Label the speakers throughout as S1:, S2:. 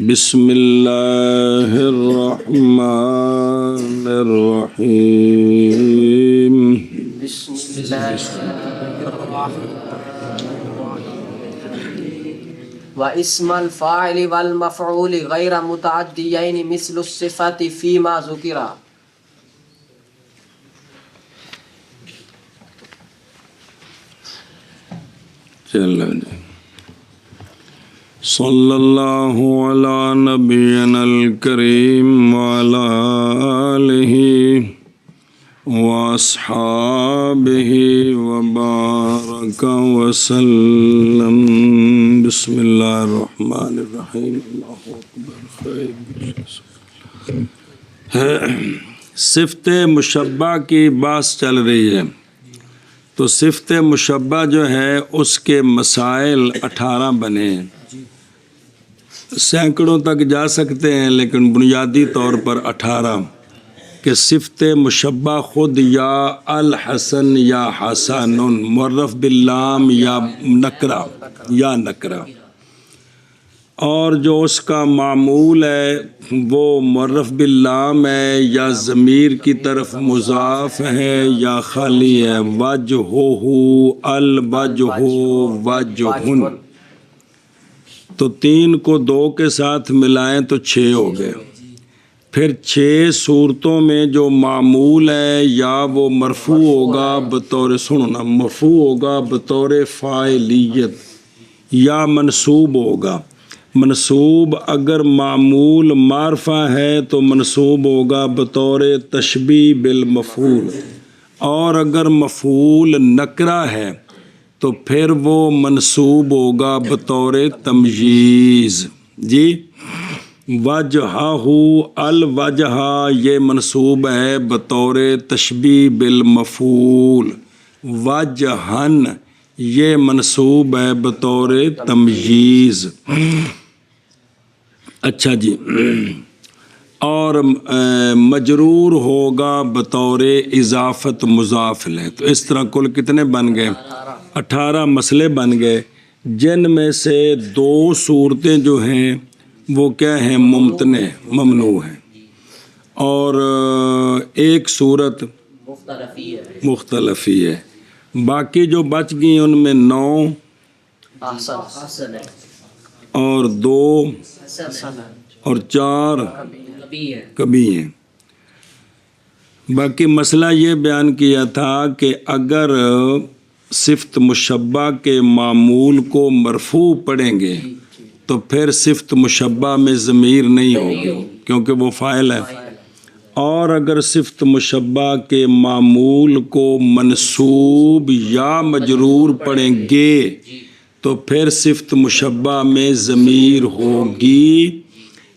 S1: بسم اللہ الرحمن الرحیم
S2: بسم اللہ واسم الفاعل والمفعول غیر متعدیین مثل الصفات فیما ذکر.
S1: صلی اللہ علی نبینا الکریم وعلی آلہ واصحابہ وبارک وسلم. بسم اللہ الرحمن الرحیم. اللہ اکبر. صفت مشبہ کی بحث چل رہی ہے. تو صفت مشبہ جو ہے اس کے مسائل 18 بنے ہیں. سینکڑوں تک جا سکتے ہیں لیکن بنیادی طور پر 18 کہ صفت مشبہ خود یا الحسن یا حسن معرف باللام یا نکرہ اور جو اس کا معمول ہے وہ معرف باللام ہے یا ضمیر کی طرف مضاف ہے یا خالی ہے. وجہہ الوجہ وجہن. تو 3 کو 2 کے ساتھ ملائیں تو 6 ہو گئے. پھر 6 صورتوں میں جو معمول ہے یا وہ مرفوع ہوگا بطور مرفوع ہوگا بطور فاعلیت یا منصوب ہوگا. منصوب اگر معمول معرفہ ہے تو منصوب ہوگا بطور تشبیہ بالمفعول، اور اگر مفعول نکرہ ہے تو پھر وہ منصوب ہوگا بطور تمییز. جی وجہہ الوجہ یہ منصوب ہے بطور تشبیہ بالمفعول. وجہن یہ منصوب ہے بطور تمییز. اچھا جی. اور مجرور ہوگا بطور اضافت مضاف لے. تو اس طرح کل کتنے بن گئے؟ 18 مسئلے بن گئے، جن میں سے 2 صورتیں جو ہیں وہ کیا ہیں؟ ممتنع ممنوع ہیں، اور 1 صورت مختلفی ہے. باقی جو بچ گئی ان میں 9 اور 2 اور 4 کبھی ہیں. باقی مسئلہ یہ بیان کیا تھا کہ اگر صفت مشبہ کے معمول کو مرفوع پڑھیں گے تو پھر صفت مشبہ میں ضمیر نہیں ہوگی کیونکہ وہ فاعل ہے، اور اگر صفت مشبہ کے معمول کو منصوب یا مجرور پڑھیں گے تو پھر صفت مشبہ میں ضمیر ہوگی.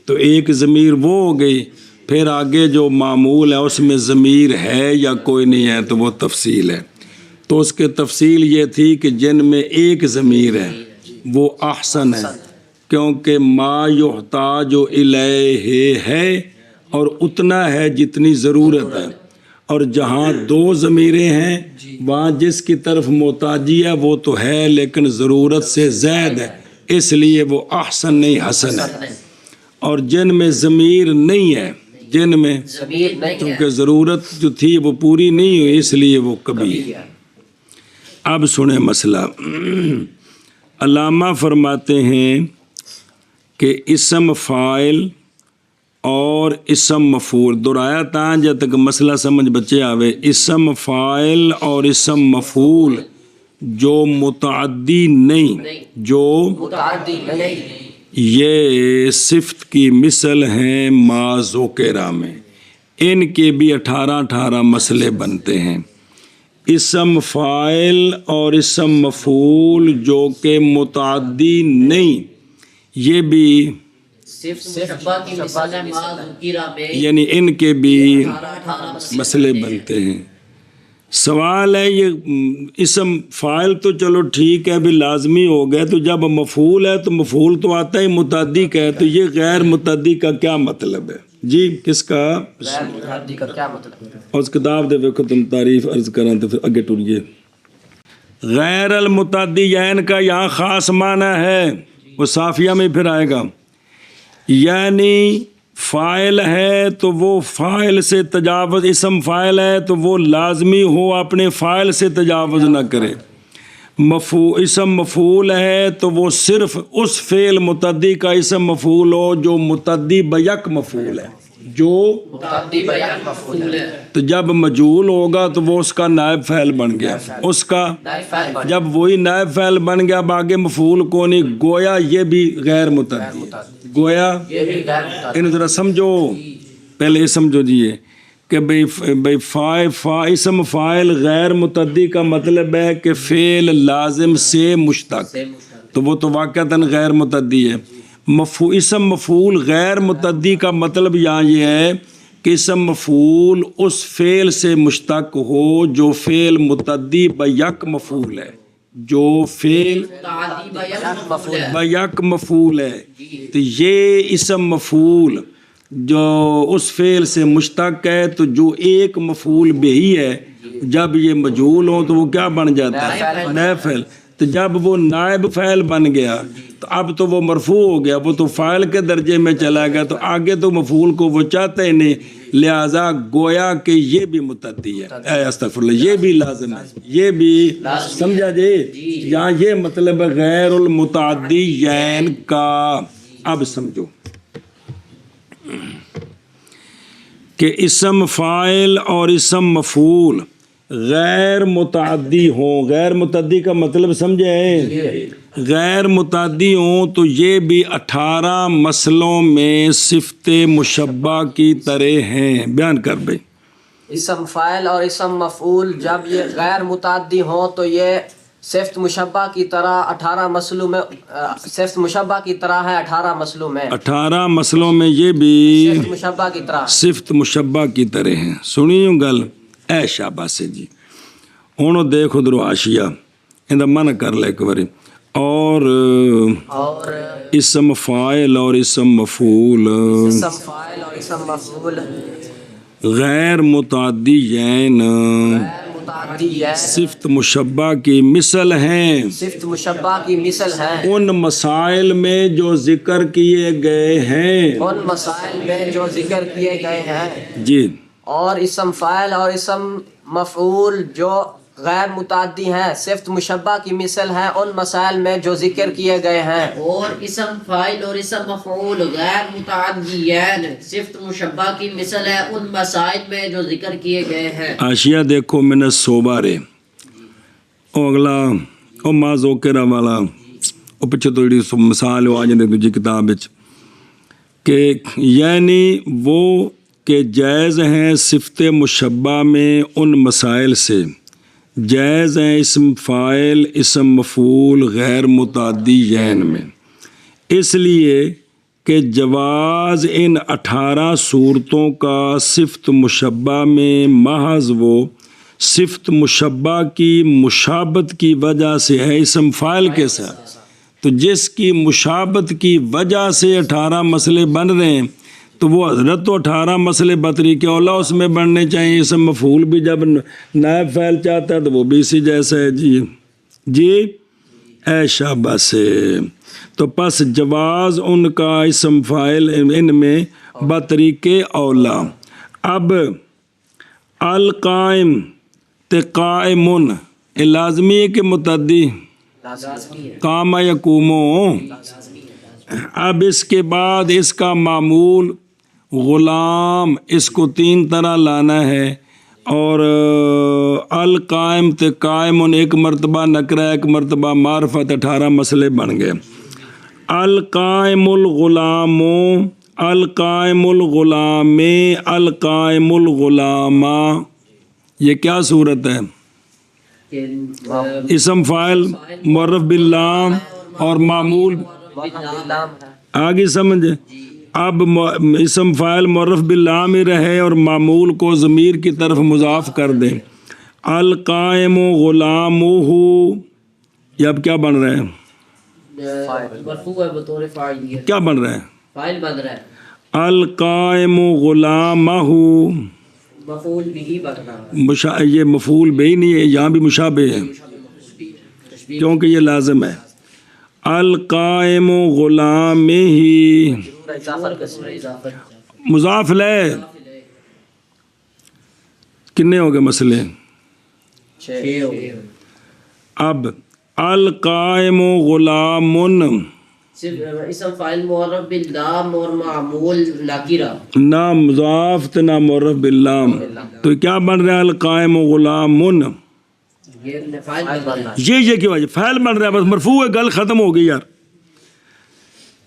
S1: تو ایک ضمیر وہ ہو گئی. پھر آگے جو معمول ہے اس میں ضمیر ہے یا کوئی نہیں ہے تو وہ تفصیل ہے. تو اس کے تفصیل یہ تھی کہ جن میں ایک ضمیر ہے وہ احسن ہے کیونکہ ما یحتاج الیہ ہے اور اتنا ہے جتنی ضرورت ہے، اور جہاں 2 ضمیریں ہیں وہاں جس کی طرف محتاجی ہے وہ تو ہے لیکن ضرورت سے زائد ہے، اس لیے وہ احسن نہیں حسن ہے. اور جن میں ضمیر نہیں ہے، جن میں کیونکہ ضرورت جو تھی وہ پوری نہیں ہوئی اس لیے وہ کبھی ہے. اب سنیں مسئلہ. علامہ فرماتے ہیں کہ اسم فاعل اور اسم مفعول دہرایا تھا جب تک مسئلہ سمجھ بچے آوے. اسم فاعل اور اسم مفعول جو متعدی نہیں یہ صفت کی مثل ہیں ما ذکر میں. ان کے بھی 18 مسئلے بنتے ہیں. اسم فاعل اور اسم مفعول جو کہ متعدی نہیں یہ بھی یعنی ان کے بھی مسئلے بنتے ہیں. سوال ہے یہ اسم فاعل تو چلو ٹھیک ہے بھی لازمی ہو گئے، تو جب مفعول ہے تو مفعول تو آتا ہی متعدی کا ہے، تو یہ غیر متعدی کا کیا مطلب ہے؟ جی کس کا؟ اور اس کتاب دے ویکھو تم تعریف عرض کریں تو پھر اگے ٹریے. غیر المتعدیین کا یہاں خاص معنی ہے، وہ صافیہ میں پھر آئے گا. یعنی فاعل ہے تو وہ فاعل سے تجاوز، اسم فاعل ہے تو وہ لازمی ہو اپنے فاعل سے تجاوز نہ کرے، اسم مفعول ہے تو وہ صرف اس فعل متعدی کا اسم مفعول ہو جو متعدی بیک مفعول ہے، جو
S2: متعدی بیک مفعول ہے،
S1: تو جب مجہول ہوگا تو وہ اس کا نائب فعل بن گیا، اس کا
S2: نائب فاعل بن
S1: جب وہی نائب فعل بن گیا اب آگے مفعول کو نہیں، گویا یہ بھی غیر متعدی ہے، گویا
S2: یہ بھی غیر متعدی
S1: انہیں ذرا سمجھو، پہلے یہ سمجھو جی یہ کہ بھئی اسم فاعل غیر متعدی کا مطلب ہے کہ فعل لازم سے مشتق، تو وہ تو واقعتاً غیر متعدی ہے۔ اسم مفعول غیر متعدی کا مطلب یہاں یہ ہے کہ اسم مفعول اس فعل سے مشتق ہو جو فعل متعدی بیک مفعول ہے، جو فعل
S2: متعدی بیک مفعول ہے،
S1: بیک مفعول ہے، تو یہ اسم مفعول جو اس فعل سے مشتق ہے تو جو ایک مفعول بہی ہے جب یہ مجہول ہو تو وہ کیا بن جاتا ہے؟ نائب فعل۔ تو جب وہ نائب فعل بن گیا تو اب تو وہ مرفوع ہو گیا، وہ تو فاعل کے درجے میں چلا گیا، تو آگے تو مفعول کو وہ چاہتے ہی نہیں، لہذا گویا کہ یہ بھی متعدی ہے، استغفر اللہ، یہ بھی لازم ہے، یہ بھی سمجھا جی، یہاں یہ مطلب ہے غیر المتعدیین کا۔ اب سمجھو کہ اسم فاعل اور اسم مفعول غیر متعدی ہوں، غیر متعدی کا مطلب سمجھے، غیر متعدی ہوں تو یہ بھی 18 مسئلوں میں صفت مشبہ کی طرح ہیں، بیان کر بھئی۔
S2: اسم فاعل اور اسم مفعول جب یہ غیر متعدی ہوں تو یہ صفت مشبہ کی طرح 18 مسئلوں میں، صفت مشبہ کی طرح ہے 18 مسئلوں میں،
S1: 18 مسئلوں میں یہ بھی
S2: صفت مشبہ کی طرح،
S1: صفت مشبہ کی طرح ہیں۔ سنیوں گل اے شاباش سے جی، ہوں دیکھو درو آشیا اندہ من کر لے ایک باری، اور اسم فاعل اور اسم مفعول
S2: اسم فاعل اور اسم مفعول
S1: غیر متعدیین
S2: غیر متعدی ہے،
S1: صفت مشبہ کی مثل ہیں
S2: صفت مشبہ کی مثل ہے
S1: ان مسائل میں جو ذکر کیے گئے ہیں،
S2: ان مسائل میں جو ذکر کیے گئے ہیں،
S1: جی،
S2: اور اسم فاعل اور اسم مفعول جو غیر متعدی ہیں صفت مشبہ کی مثل ہے ان مسائل میں جو ذکر کیے گئے ہیں،
S3: اور اسم فاعل اور اسم مفعول غیر متعدیین صفت مشبہ کی مثل ہے ان مسائل میں جو ذکر کیے گئے ہیں۔
S1: آشیا دیکھو من صوبارے او اگلا او ما ذوکرہ والا او پچھے تو مثال ہو آجنے دوجی کتاب وچ کہ یعنی وہ کہ جائز ہیں صفت مشبہ میں ان مسائل سے، جائز ہیں اسم فاعل اسم مفعول غیر متعدیین میں، اس لیے کہ جواز ان 18 صورتوں کا صفت مشبہ میں محض وہ صفت مشبہ کی مشابت کی وجہ سے ہے اسم فاعل کے ساتھ، تو جس کی مشابت کی وجہ سے 18 مسئلے بن رہے ہیں تو وہ حضرت تو 18 مسئلے بطریق اولا اس میں بننے چاہیے، اسم مفعول بھی جب نائب فعل چاہتا ہے تو وہ بھی اسی جیسا ہے جی جی اے شاباش سے، تو پس جواز ان کا اسم فاعل ان میں بطریق اولا۔ اب القائم تے قائمن یہ لازمی ہے کہ متعدی؟ قام یقومو۔ اب اس کے بعد اس کا معمول غلام، اس کو 3 طرح لانا ہے، اور القائم تے قائمن ایک مرتبہ نکرہ ایک مرتبہ معرفت، 18 مسئلے بن گئے۔ القائم الغلام، القائم الغلام، القائم الغلامہ، یہ کیا صورت ہے؟ اسم فاعل معرف باللام اور معمول آگے سمجھے۔ اب اسم فاعل معرف باللام ہی رہے اور معمول کو ضمیر کی طرف مضاف کر دیں، القائم غلامہ، یہ اب کیا بن رہا ہے؟
S3: مرفوع ہے بطور فاعل،
S1: کیا بن رہا ہے؟
S3: فاعل بن رہا ہے،
S1: القائم غلامہ،
S3: مفعول بھی بن رہا ہے،
S1: یہ مفعول بھی نہیں ہے، یہاں بھی مشابہ ہے کیونکہ یہ لازم ہے۔ القائم غلامہ مضاف الیہ کتنے ہو گئے مسئلے؟ اب القائم غلام
S3: اسم فاعل معرف باللام اور معمول نکرہ،
S1: نہ مضاف تے نہ معرف باللام، تو کیا بن رہا ہے القائم غلام؟
S3: یہ فاعل بن رہا ہے۔
S1: یہ کی وجہ فعل بن رہا ہے، بس مرفوع ہے، گل ختم ہو گئی یار۔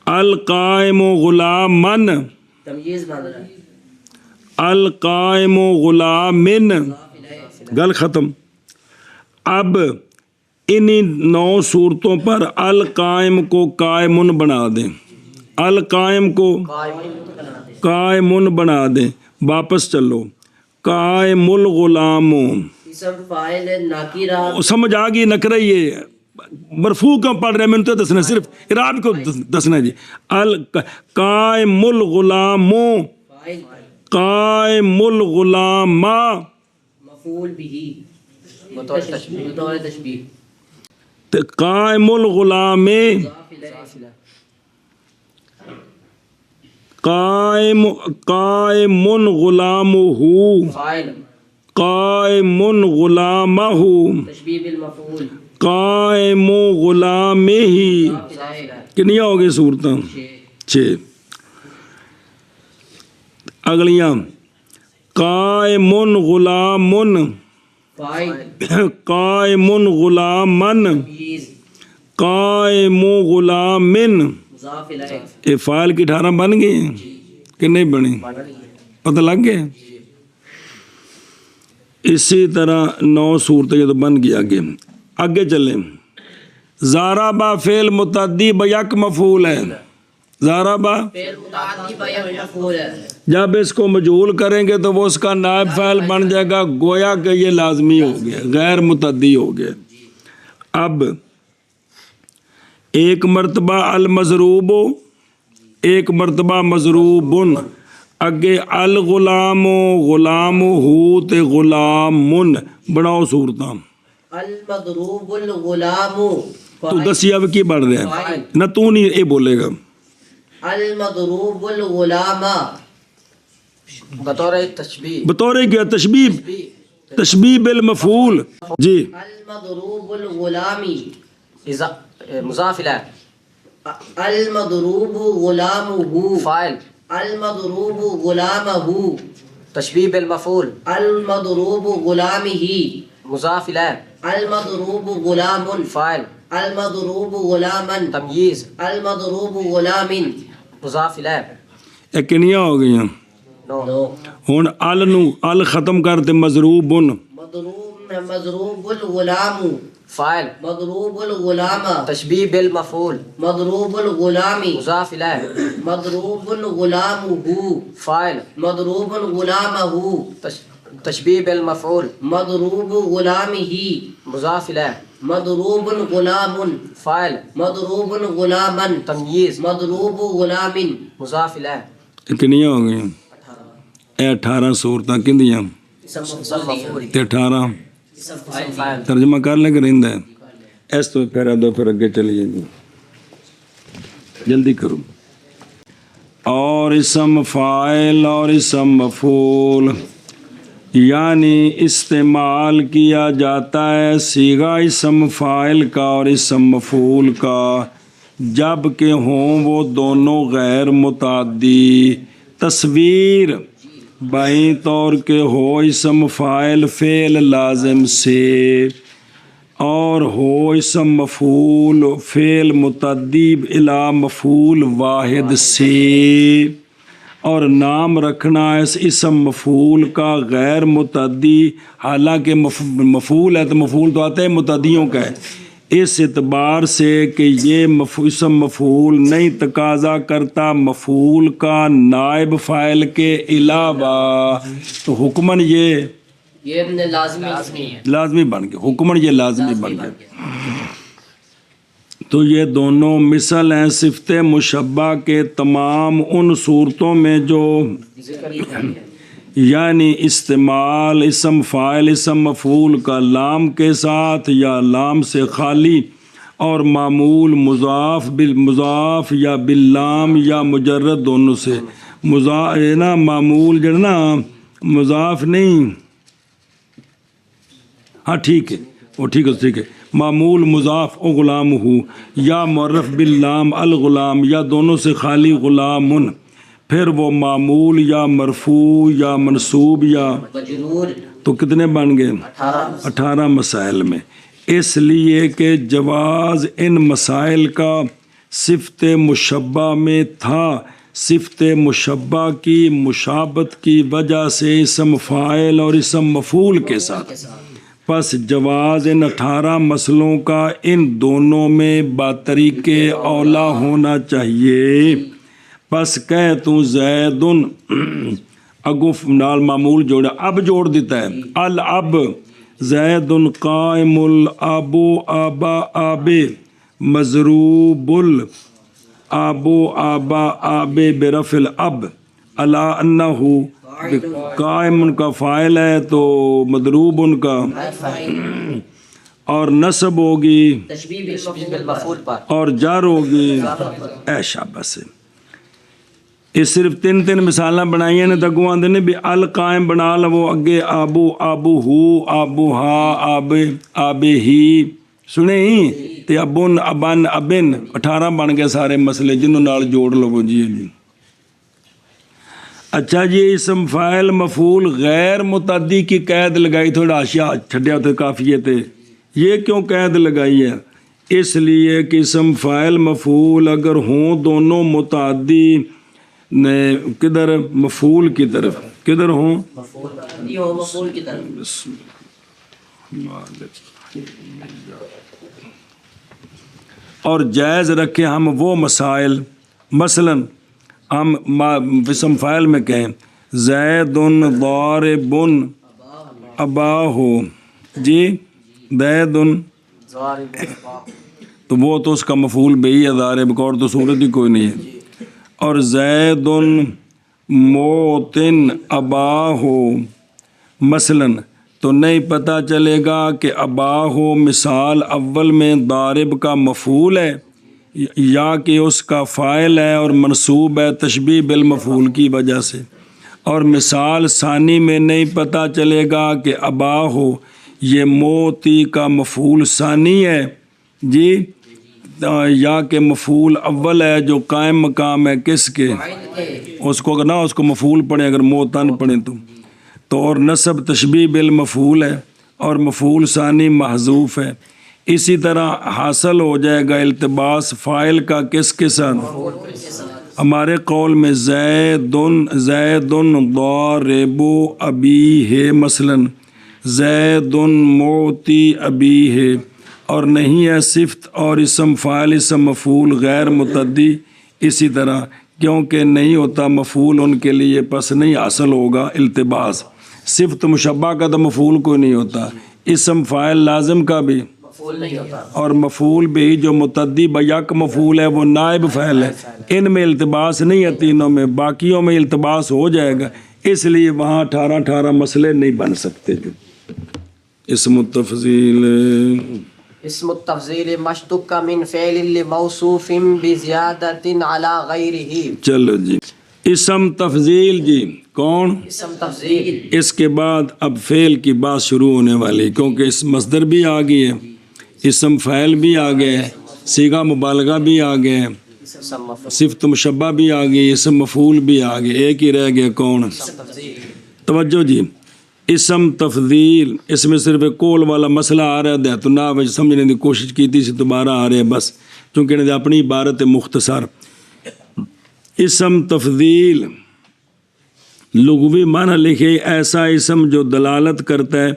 S1: القائم غلام
S3: تمییز بن رہا ہے۔
S1: القائم غلام گل ختم۔ اب انہی 9 صورتوں پر القائم کو قائمن بنا دیں، القائم کو قائمن بنا دیں، واپس چلو۔ قائم الغلام،
S3: اسم فاعل نکرہ،
S1: سمجھ آ گئی؟ نکرہ یہ مرفوع کیوں پڑھ رہے ہیں؟ میں نے تو دسنا، صرف اعراب کو دسنا جی۔ القائم الغلام،
S3: فاعل
S1: قائم الغلام،
S3: مفعول به بطور تشبیہ،
S1: قائم الغلام، قائم غلامہ، قائم غلامہ،
S3: تشبیہ بالمفعول،
S1: قائم غلامہ۔ کنیا ہو گئی صورتاں؟ 6۔ اگلیاں قائم غلام،
S3: فاعل،
S1: قائم غلامن،
S3: تمییز،
S1: قائم غلامن۔
S3: مضاف الیہ،
S1: یہ فعال کی 18 بن گئی ہیں کہ نہیں بنی؟ پتہ لگ گیا؟ اسی طرح 9 صورتیں یہ تو بن گئی۔ آگے چلیں۔ ضربہ فعل متعدی بیک مفعول ہے، ضربہ
S3: فعل متعدی بیک مفعول ہے،
S1: جب اس کو مجہول کریں گے تو وہ اس کا نائب فاعل بن جائے گا، گویا کہ یہ لازمی ہو گیا، غیر متعدی ہو گیا۔ اب ایک مرتبہ المضروب، ایک مرتبہ مضروبن، اگے الغلام غلام ہو تے غلامن، بناؤ صورتاں۔
S3: المضروب الغلام،
S1: تو دسی اب کی بڑھ رہا ہے نہ، تو نہیں اے بولے گا۔
S3: المضروب الغلام،
S2: بطور تشبیہ،
S1: بطور کیا؟ تشبیہ، تشبیہ بالمفعول جی۔
S3: المضروب الغلامی،
S2: مضاف الیہ،
S3: المضروب غلامہ،
S2: فاعل،
S3: المضروب غلامہ،
S2: تشبیہ بالمفعول،
S3: المضروب غلامہ،
S2: مضاف الیہ،
S3: المضروب غلام،
S2: فاعل،
S3: المضروب غلامن،
S2: تمییز،
S3: المضروب غلامن،
S2: مضاف الیہ۔
S1: یہ کنیاں ہو گئی ہیں؟
S2: 9۔
S1: ہن ال نو ال ختم کر تے مضروبن،
S3: مضروب الغلام،
S2: فاعل،
S3: مضروب الغلام،
S2: تشبیہ بالمفعول،
S3: مضروب الغلام،
S2: مضاف الیہ،
S3: مضروب غلامہ،
S2: فاعل،
S3: مضروب غلامہ،
S2: تشبیہ بالمفعول،
S3: مضروب غلامہ،
S2: مضاف الیہ،
S3: مضروب غلام،
S2: فاعل،
S3: مضروب غلامن،
S2: تمییز،
S3: مضروب غلامن،
S2: مضاف الیہ۔
S1: یہ کنیاں ہو گئی ہیں؟ اے 18 صورتاں کندیاں تے 18
S2: فاعل،
S1: ترجمہ کر لے کے رہندا ہے اس تو پھر دو، پھر اگے چلیے جی، جلدی کرو۔ اور اسم فاعل اور اسم مفعول یعنی استعمال کیا جاتا ہے صیغہ اسم فاعل کا اور اسم مفعول کا جب کہ ہوں وہ دونوں غیر متعدی۔ تصویر بائیں طور کے ہو اسم فاعل فعل لازم سے اور ہو اسم مفعول فعل متعدی الی مفعول واحد سے، اور نام رکھنا اس اسم مفعول کا غیر متعدی، حالانکہ مفعول ہے تو مفعول تو آتا ہے متعدیوں کا ہے، اس اعتبار سے کہ یہ اسم مفعول نہیں تقاضا کرتا مفعول کا نائب فاعل کے علاوہ، تو حکماً یہ لازمی بن گیا، حکماً یہ لازمی بن گیا۔ تو یہ دونوں مثل ہیں صفت مشبہ کے تمام ان صورتوں میں جو یعنی استعمال اسم فاعل اسم مفعول کا لام کے ساتھ یا لام سے خالی اور معمول مضاف بالمضاف یا باللام یا مجرد دونوں سے مضاف ہے نا معمول جو ہے نا مضاف نہیں ہاں ٹھیک ہے وہ ٹھیک ہے معمول مضاف او غلام ہو یا معرف باللام الغلام یا دونوں سے خالی غلامن پھر وہ معمول یا مرفوع یا منصوب یا
S3: مجرور
S1: تو کتنے بن گئے 18 مسائل میں اس لیے کہ جواز ان مسائل کا صفت مشبہ میں تھا صفت مشبہ کی مشابت کی وجہ سے اسم فاعل اور اسم مفعول کے ساتھ پس جواز ان 18 مسئلوں کا ان دونوں میں باطریق اولا ہونا چاہیے پس کہہ تو زیدن اگف نال معمول جوڑا اب جوڑ دیتا ہے الاب زید قائم الابو آبا آب مضروب الابو آبا آب برفع الاب الا انہ قائم ان کا فاعل ہے تو مضروب ان کا اور نصب ہوگی
S2: تشبیہ بالمفعول پر
S1: اور جار ہوگی اے شاباش یہ صرف تین مثالاں بنائی ہیں تگو آدھے نے بھی القائم بنا لو اگے آبو آبو ہو آبو ہا آب آب ہی سنے ہی تے ابن ابن ابن 18 بن گئے سارے مسئلے جنہوں نال جوڑ لو جی اچھا جی اسم فاعل مفعول غیر متعدی کی قید لگائی تھوڑا اشیاء چھڈیا تو کافی ہے یہ کیوں قید لگائی ہے اس لیے کہ اسم فاعل مفعول اگر ہوں دونوں متعدی کدھر مفعول کی طرف کدھر ہوں
S3: مفعول کی طرف
S1: اور جائز رکھے ہم وہ مسائل مثلاً ہم اسم فاعل میں کہیں زید ضارب اباہ جی زید تو وہ تو اس کا مفعول بہی ہے ضارب کا اور تو صورت ہی کوئی نہیں ہے اور زید موتن اباہ مثلاً تو نہیں پتہ چلے گا کہ اباہ مثال اول میں ضارب کا مفعول ہے یا کہ اس کا فاعل ہے اور منصوب ہے تشبیہ بالمفعول کی وجہ سے اور مثال ثانی میں نہیں پتہ چلے گا کہ اباہ یہ موتی کا مفعول ثانی ہے جی یا کہ مفعول اول ہے جو قائم مقام ہے کس کے اس کو اگر نہ اس کو مفعول پڑھیں اگر موتن پڑھیں تو اور نصب تشبیہ بالمفعول ہے اور مفعول ثانی محذوف ہے اسی طرح حاصل ہو جائے گا التباس فاعل کا کس کے ساتھ ہمارے قول میں زید ضارب ابی ہے مثلاً زید موتی ابی ہے اور نہیں ہے صفت اور اسم فاعل اسم مفعول غیر متعدی اسی طرح کیونکہ نہیں ہوتا مفعول ان کے لیے پس نہیں حاصل ہوگا التباس صفت مشبہ کا تو مفعول کوئی نہیں ہوتا اسم فاعل لازم کا بھی
S2: نہیں ہوتا
S1: اور مفعول بھی جو متعدی بیک مفعول ہے وہ نائب فعل ہے ان میں التباس نہیں ہے تینوں میں باقیوں میں التباس ہو جائے گا اس لیے وہاں 18 مسئلے نہیں بن سکتے جو اسم التفضیل
S2: اسم التفضیل مشتق من فعل لموصوف بزیادت علی غیرہ
S1: چلو جی اسم تفضیل جی کون
S2: اسم تفضیل
S1: اس کے بعد اب فعل کی بات شروع ہونے والی کیونکہ اس مصدر بھی آ گئی ہے اسم فاعل بھی آ گئے صیغہ مبالغہ بھی آ گئے صفت مشبہ بھی آ گئی اسم مفعول بھی آ گئے ایک ہی رہ گیا کون توجہ جی اسم تفضیل اس میں صرف ایک قول والا مسئلہ آ رہا ہے تو نہ سمجھنے کی کوشش کی تھی دوبارہ آ رہے ہیں بس چونکہ اپنی عبارت مختصر اسم تفضیل لغوی معنی لکھے ایسا اسم جو دلالت کرتا ہے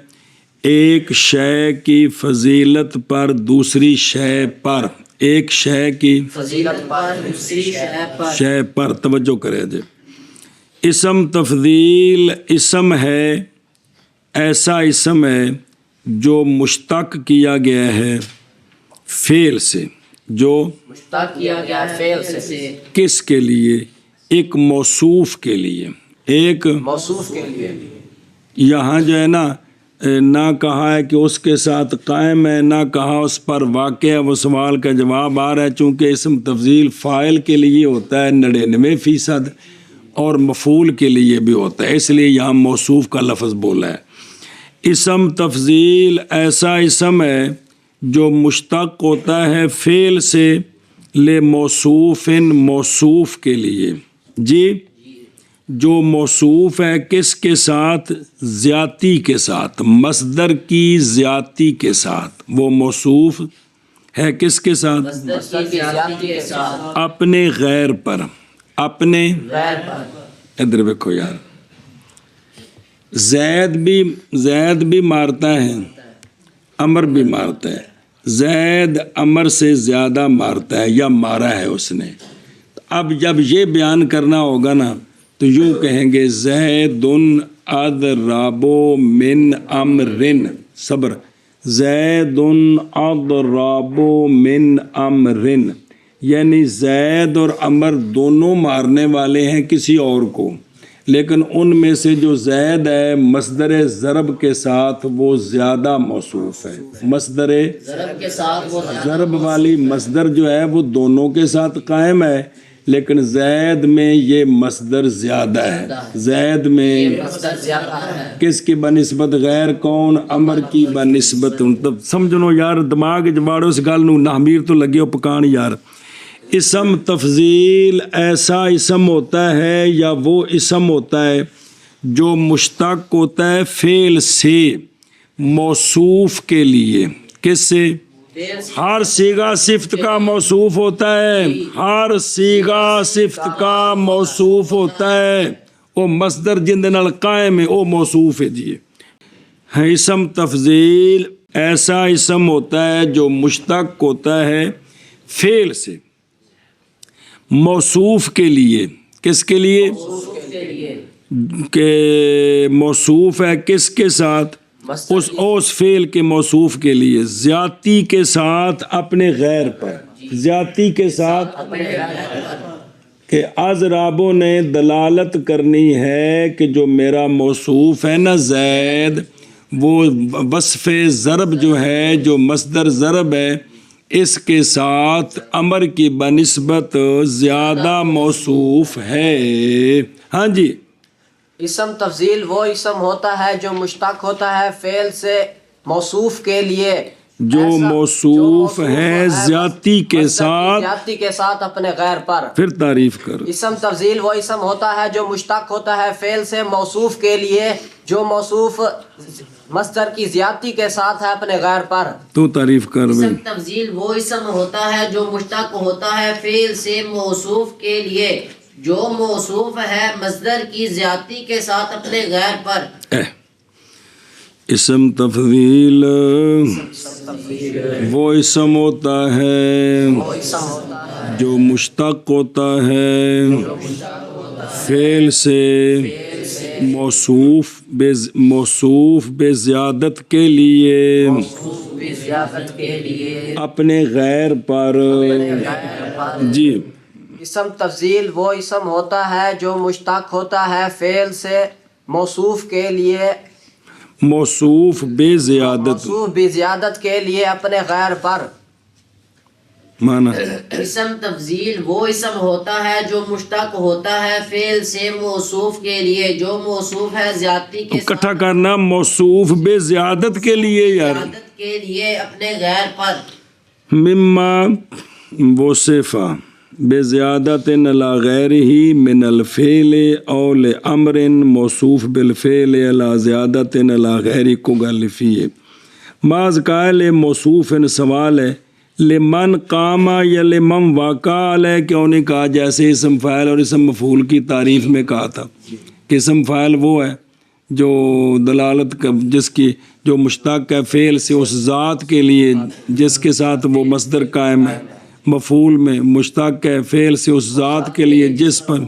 S1: ایک شے کی فضیلت پر دوسری شے پر ایک شے کی
S2: فضیلت پر دوسری
S1: شے پر توجہ کرے جی اسم تفضیل اسم ہے ایسا اسم ہے جو مشتق کیا گیا ہے فعل سے جو
S2: مشتق کیا گیا فعل سے
S1: کس کے لیے ایک موصوف کے لیے ایک
S2: موصوف کے لیے
S1: یہاں جو ہے نا نہ کہا ہے کہ اس کے ساتھ قائم ہے، نہ کہا اس پر واقع ہے۔ وہ سوال کا جواب آ رہا ہے، چونکہ اسم تفضیل فاعل کے لیے ہوتا ہے 99%، اور مفعول کے لیے بھی ہوتا ہے، اس لیے یہاں موصوف کا لفظ بولا ہے۔ اسم تفضیل ایسا اسم ہے جو مشتق ہوتا ہے فعل سے لے موصوف موصوف کے لیے، جی جو موصوف ہے کس کے ساتھ؟ زیادتی کے ساتھ، مصدر کی زیادتی کے ساتھ۔ وہ موصوف ہے کس کے ساتھ؟
S3: مصدر کی زیادتی کے ساتھ
S1: اپنے غیر پر، اپنے
S2: غیر پر۔
S1: ادھر دیکھو یار، زید بھی مارتا ہے، امر بھی مارتا ہے۔ زید امر سے زیادہ مارتا ہے یا مارا ہے اس نے۔ اب جب یہ بیان کرنا ہوگا نا تو یوں کہیں گے زید اضرب من امرن، صبر، زید اضرب من امرن، یعنی زید اور امر دونوں مارنے والے ہیں کسی اور کو، لیکن ان میں سے جو زید ہے مصدر ضرب کے ساتھ وہ زیادہ موصوف ہے۔ مصدر
S3: ضرب کے ساتھ وہ
S1: ضرب والی مصدر جو ہے وہ دونوں کے ساتھ قائم ہے، لیکن زید میں یہ مصدر زیادہ ہے۔ زید میں
S3: مصدر زیادہ ہے۔
S1: کس کی بنسبت؟ غیر کون؟ امر کی بنسبت۔ تب سمجھنو یار، دماغ جواڑو اس گل نو، نحمیر تو لگے ہو پکان یار۔ اسم تفضیل ایسا اسم ہوتا ہے یا وہ اسم ہوتا ہے جو مشتق ہوتا ہے فعل سے موصوف کے لیے۔ کس سے؟ ہر صیغہ صفت کا موصوف ہوتا ہے، ہر صیغہ صفت کا موصوف ہوتا ہے، وہ مصدر جن دے نال قائم ہے وہ موصوف ہے جی۔ اسم تفضیل ایسا اسم ہوتا ہے جو مشتق ہوتا ہے فعل سے موصوف کے لیے۔ کس کے لیے؟ کہ موصوف ہے کس کے ساتھ؟ اس فعل کے موصوف کے لیے، زیادتی کے ساتھ اپنے غیر پر، زیادتی کے ساتھ کہ اضرابوں نے دلالت کرنی ہے کہ جو میرا موصوف ہے نا زید، وہ وصف ضرب جو ہے، جو مصدر ضرب ہے، اس کے ساتھ امر کی بنسبت زیادہ موصوف ہے۔ ہاں جی،
S2: اسم تفضیل وہ اسم ہوتا ہے جو مشتق ہوتا ہے فعل سے موصوف کے لیے،
S1: جو موصوف ہے زیادتی کے ساتھ،
S2: زیادتی کے ساتھ اپنے غیر پر۔
S1: پھر تعریف کر۔
S2: اسم تفضیل وہ اسم ہوتا ہے جو مشتق ہوتا ہے فعل سے موصوف کے لیے، جو موصوف مصدر کی زیادتی کے ساتھ ہے اپنے غیر پر۔
S1: تو تعریف کر بھائی۔
S3: اسم تفضیل وہ اسم ہوتا ہے جو مشتق ہوتا ہے فعل سے موصوف کے لیے، جو موصوف ہے مصدر کی زیادتی کے ساتھ اپنے غیر پر۔
S1: اسم تفضیل وہ اسم ہوتا ہے جو مشتق ہوتا ہے فعل سے موصوف بے زیادت کے لیے اپنے غیر پر۔ جی،
S2: اسم تفضیل وہ اسم ہوتا ہے جو مشتق ہوتا ہے فعل سے موصوف کے لیے،
S1: موصوف بے زیادت،
S2: موصوف بے زیادت کے لیے اپنے غیر پر۔
S1: مانا
S3: اسم تفضیل وہ اسم ہوتا ہے جو مشتق ہوتا ہے فعل سے موصوف کے لیے، جو موصوف ہے زیادتی کے ساتھ
S1: اکٹھا کرنا، موصوف بے زیادت کے لیے یار،
S3: زیادت کے لیے اپنے غیر پر۔
S1: مما وصفا بے زیادت علی غیرہ من الفعل او لامر موصوف بالفعل علی زیادت علی غیرہ کو غلفی ہے۔ بعض قائل موصوف سوال ہے لمن قام یا لمن واقع علیہ، کیوں نہیں کہا جیسے اسم فاعل اور اسم مفعول کی تعریف میں کہا تھا کہ اسم فاعل وہ ہے جو دلالت جس کی جو مشتق ہے فعل سے اس ذات کے لیے جس کے ساتھ وہ مصدر قائم ہے، مفعول میں مشتق ہے فعل سے اس ذات کے لیے جس پر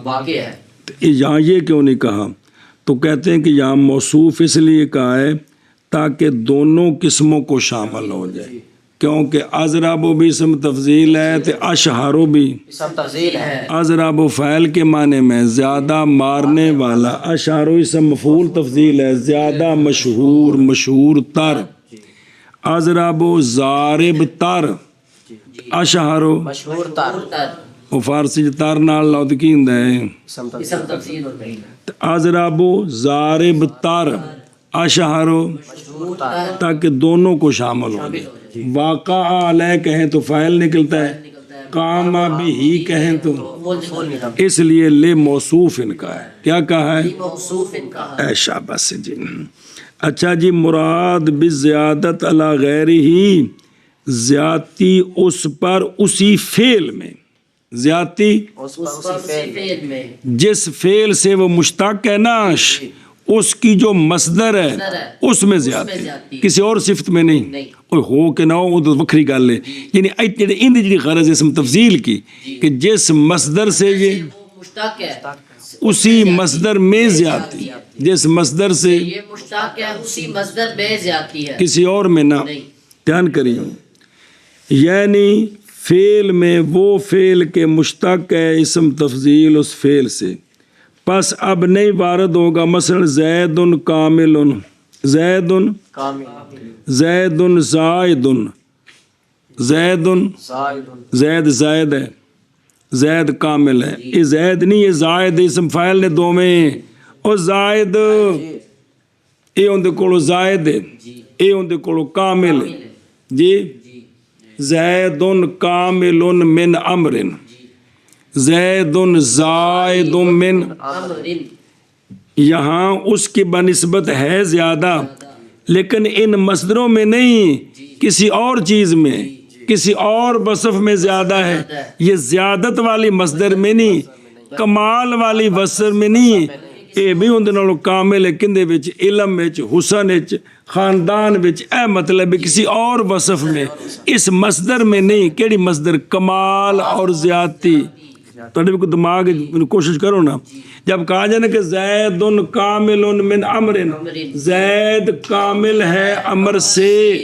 S3: واقع ہے۔
S1: یہاں یہ کیوں نہیں کہا؟ تو کہتے ہیں کہ یہاں موصوف اس لیے کہا ہے تاکہ دونوں قسموں کو شامل ہو جائے۔ کیونکہ ازرب بھی اسم تفضیل ہے تو اشہرو بھی
S2: اسم تفضیل ہے.
S1: ازرب فعل کے معنی میں زیادہ مارنے والا، اشہرو اسم مفعول تفضیل ہے زیادہ مشہور، مشہور تر. ازرب ضارب تر، اشہرو
S2: مشہور تر.
S1: وہ فارسی تر نال لود کی ہوندا ہے
S2: اسم تفضیل.
S3: اسم تفصیل ہوتا ہے.
S1: ازرب ضارب تر اشہرو،
S2: مشہور تر.
S1: تاکہ دونوں کو شامل ہو جائے. واقع علیہ کہیں تو فاعل نکلتا ہے، قام بھی کہیں تو اس لیے لے موصوف ان کا ہے. کیا کہا ہے؟
S3: موصوف ان کا.
S1: اے شاباش جی. اچھا جی، مراد بزیادت علی غیرہ ہی، زیادتی اس پر اسی فعل میں، زیادتی
S2: اس پر اسی فعل میں
S1: جس فعل سے وہ مشتق ہے نا، اس کی جو مصدر ہے اس میں زیادتی، کسی اور صفت میں نہیں. اور ہو کہ نہ ہو وہ تو وکری گل ہے. یعنی ان جی غرض اسم تفضیل کی کہ جس مصدر سے یہ
S3: مشتق ہے
S1: اسی مصدر میں زیادتی، جس مصدر سے
S3: یہ مشتق ہے اسی مصدر میں زیادتی ہے،
S1: کسی اور میں نہ. دھیان کریے، یعنی فعل میں وہ فعل کے مشتق ہے اسم تفضیل اس فعل سے. پس اب نہیں وارد ہوگا مثلا زید کامل، زید
S2: کامل،
S1: زید زائد، زید
S2: زائد،
S1: زید زائد ہے، زید کامل ہے. یہ زید نہیں، یہ زائد اسم فاعل نے دو میں. اور زائد یہ اندے کولو زائد ہے، یہ اندے کولو کامل ہے. جی زید کامل من امر، زید زائد من، یہاں اس کی بنسبت ہے زیادہ، لیکن ان مصدروں میں نہیں، کسی اور چیز میں، کسی اور وصف میں زیادہ ہے. یہ زیادت والی مصدر میں نہیں، کمال والی وصف میں نہیں. یہ بھی اندر نالوں کامل ہے کندے وچ، علم وچ، حسن وچ، خاندان وچ. اے مطلب ہے کسی اور وصف میں، اس مصدر میں نہیں. کیڑی مصدر؟ کمال اور زیادتی. تو کو دماغ کوشش کرو نا، جب کہا جائے نا کہ زید کامل من امر، زید کامل ہے امر سے،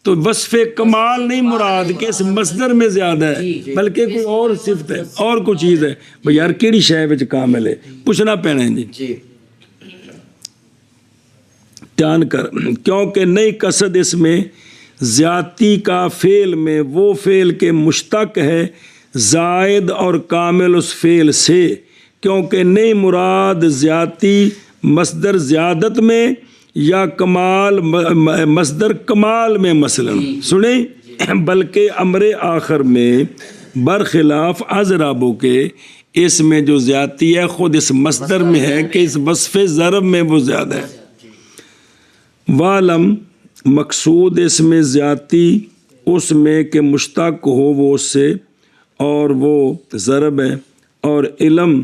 S1: تو وصف کمال نہیں مراد کہ اس مصدر میں زیادہ ہے، بلکہ کوئی اور صفت ہے، اور کوئی چیز ہے. بھئی یار کیڑی شے وچ کامل ہے پوچھنا پینا ہے جی.
S2: جی
S1: دھیان کر، کیونکہ نئی قصد اس میں زیادتی کا فعل میں وہ فعل کے مشتق ہے زائد اور کامل اس فعل سے، کیونکہ نئی مراد زیادتی مصدر زیادت میں یا کمال مصدر کمال میں مثلا سنیں، بلکہ امر آخر میں برخلاف ازرابوں کے اس میں جو زیادتی ہے خود اس مصدر میں ہے کہ اس وصف ضرب میں وہ زیادہ ہے. والم مقصود اس میں زیادتی اس میں کہ مشتق ہو وہ اس سے، اور وہ ضرب ہے. اور علم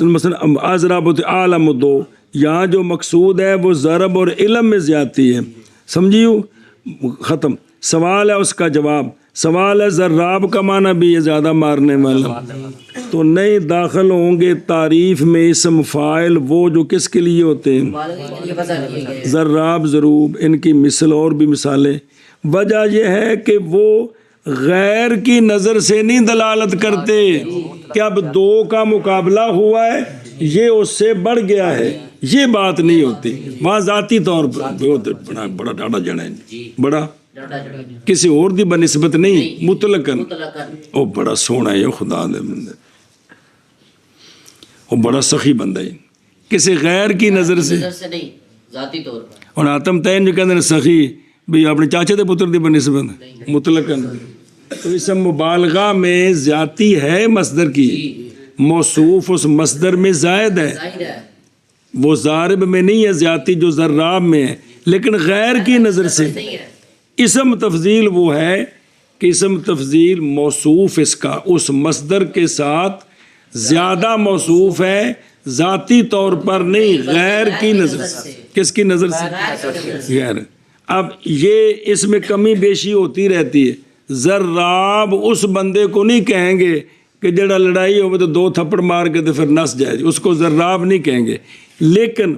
S1: مثلا ازراب عالم دو، یہاں جو مقصود ہے وہ ضرب اور علم میں زیادتی ہے. سمجھیو؟ ختم. سوال ہے اس کا جواب. سوال ہے ضراب کا معنی بھی ہے زیادہ مارنے والا. تو نئے داخل ہوں گے تعریف میں اسم فاعل وہ جو کس کے لیے ہوتے ہیں؟ ضراب ضروب. ان کی مثل اور بھی مثالیں. وجہ یہ ہے کہ وہ غیر کی نظر سے نہیں دلالت کرتے کہ اب دو کا مقابلہ ہوا ہے یہ اس سے بڑھ گیا ہے، یہ بات نہیں ہوتی. وہاں ذاتی طور پر بڑا ڈاڑا جنا ہے، بڑا کسی اور دی بنسبت نہیں، مطلقاً. او بڑا سونا ہے خدا دے بندے، او بڑا سخی بندہ ہے، کسی غیر کی نظر سے
S3: نہیں، ذاتی طور پر.
S1: اور آتم تین جو کہتے ہیں سخی بھی اپنے چاچے دے پتر دی بنسبت مطلقاً. تو اسم مبالغہ میں ذاتی ہے مصدر کی، موصوف اس مصدر میں زائد ہے، وہ ضارب میں نہیں ہے ذاتی جو ضراب میں ہے. لیکن غیر کی نظر سے اسم تفضیل وہ ہے کہ اسم تفضیل موصوف اس کا اس مصدر کے ساتھ زیادہ موصوف ہے، ذاتی طور پر نہیں، غیر کی نظر سے. کس کی نظر سے؟ غیر. اب یہ اس میں کمی بیشی ہوتی رہتی ہے. ضراب اس بندے کو نہیں کہیں گے کہ جڑا لڑائی ہو تو دو تھپڑ مار کے تو پھر نس جائے، اس کو ضراب نہیں کہیں گے. لیکن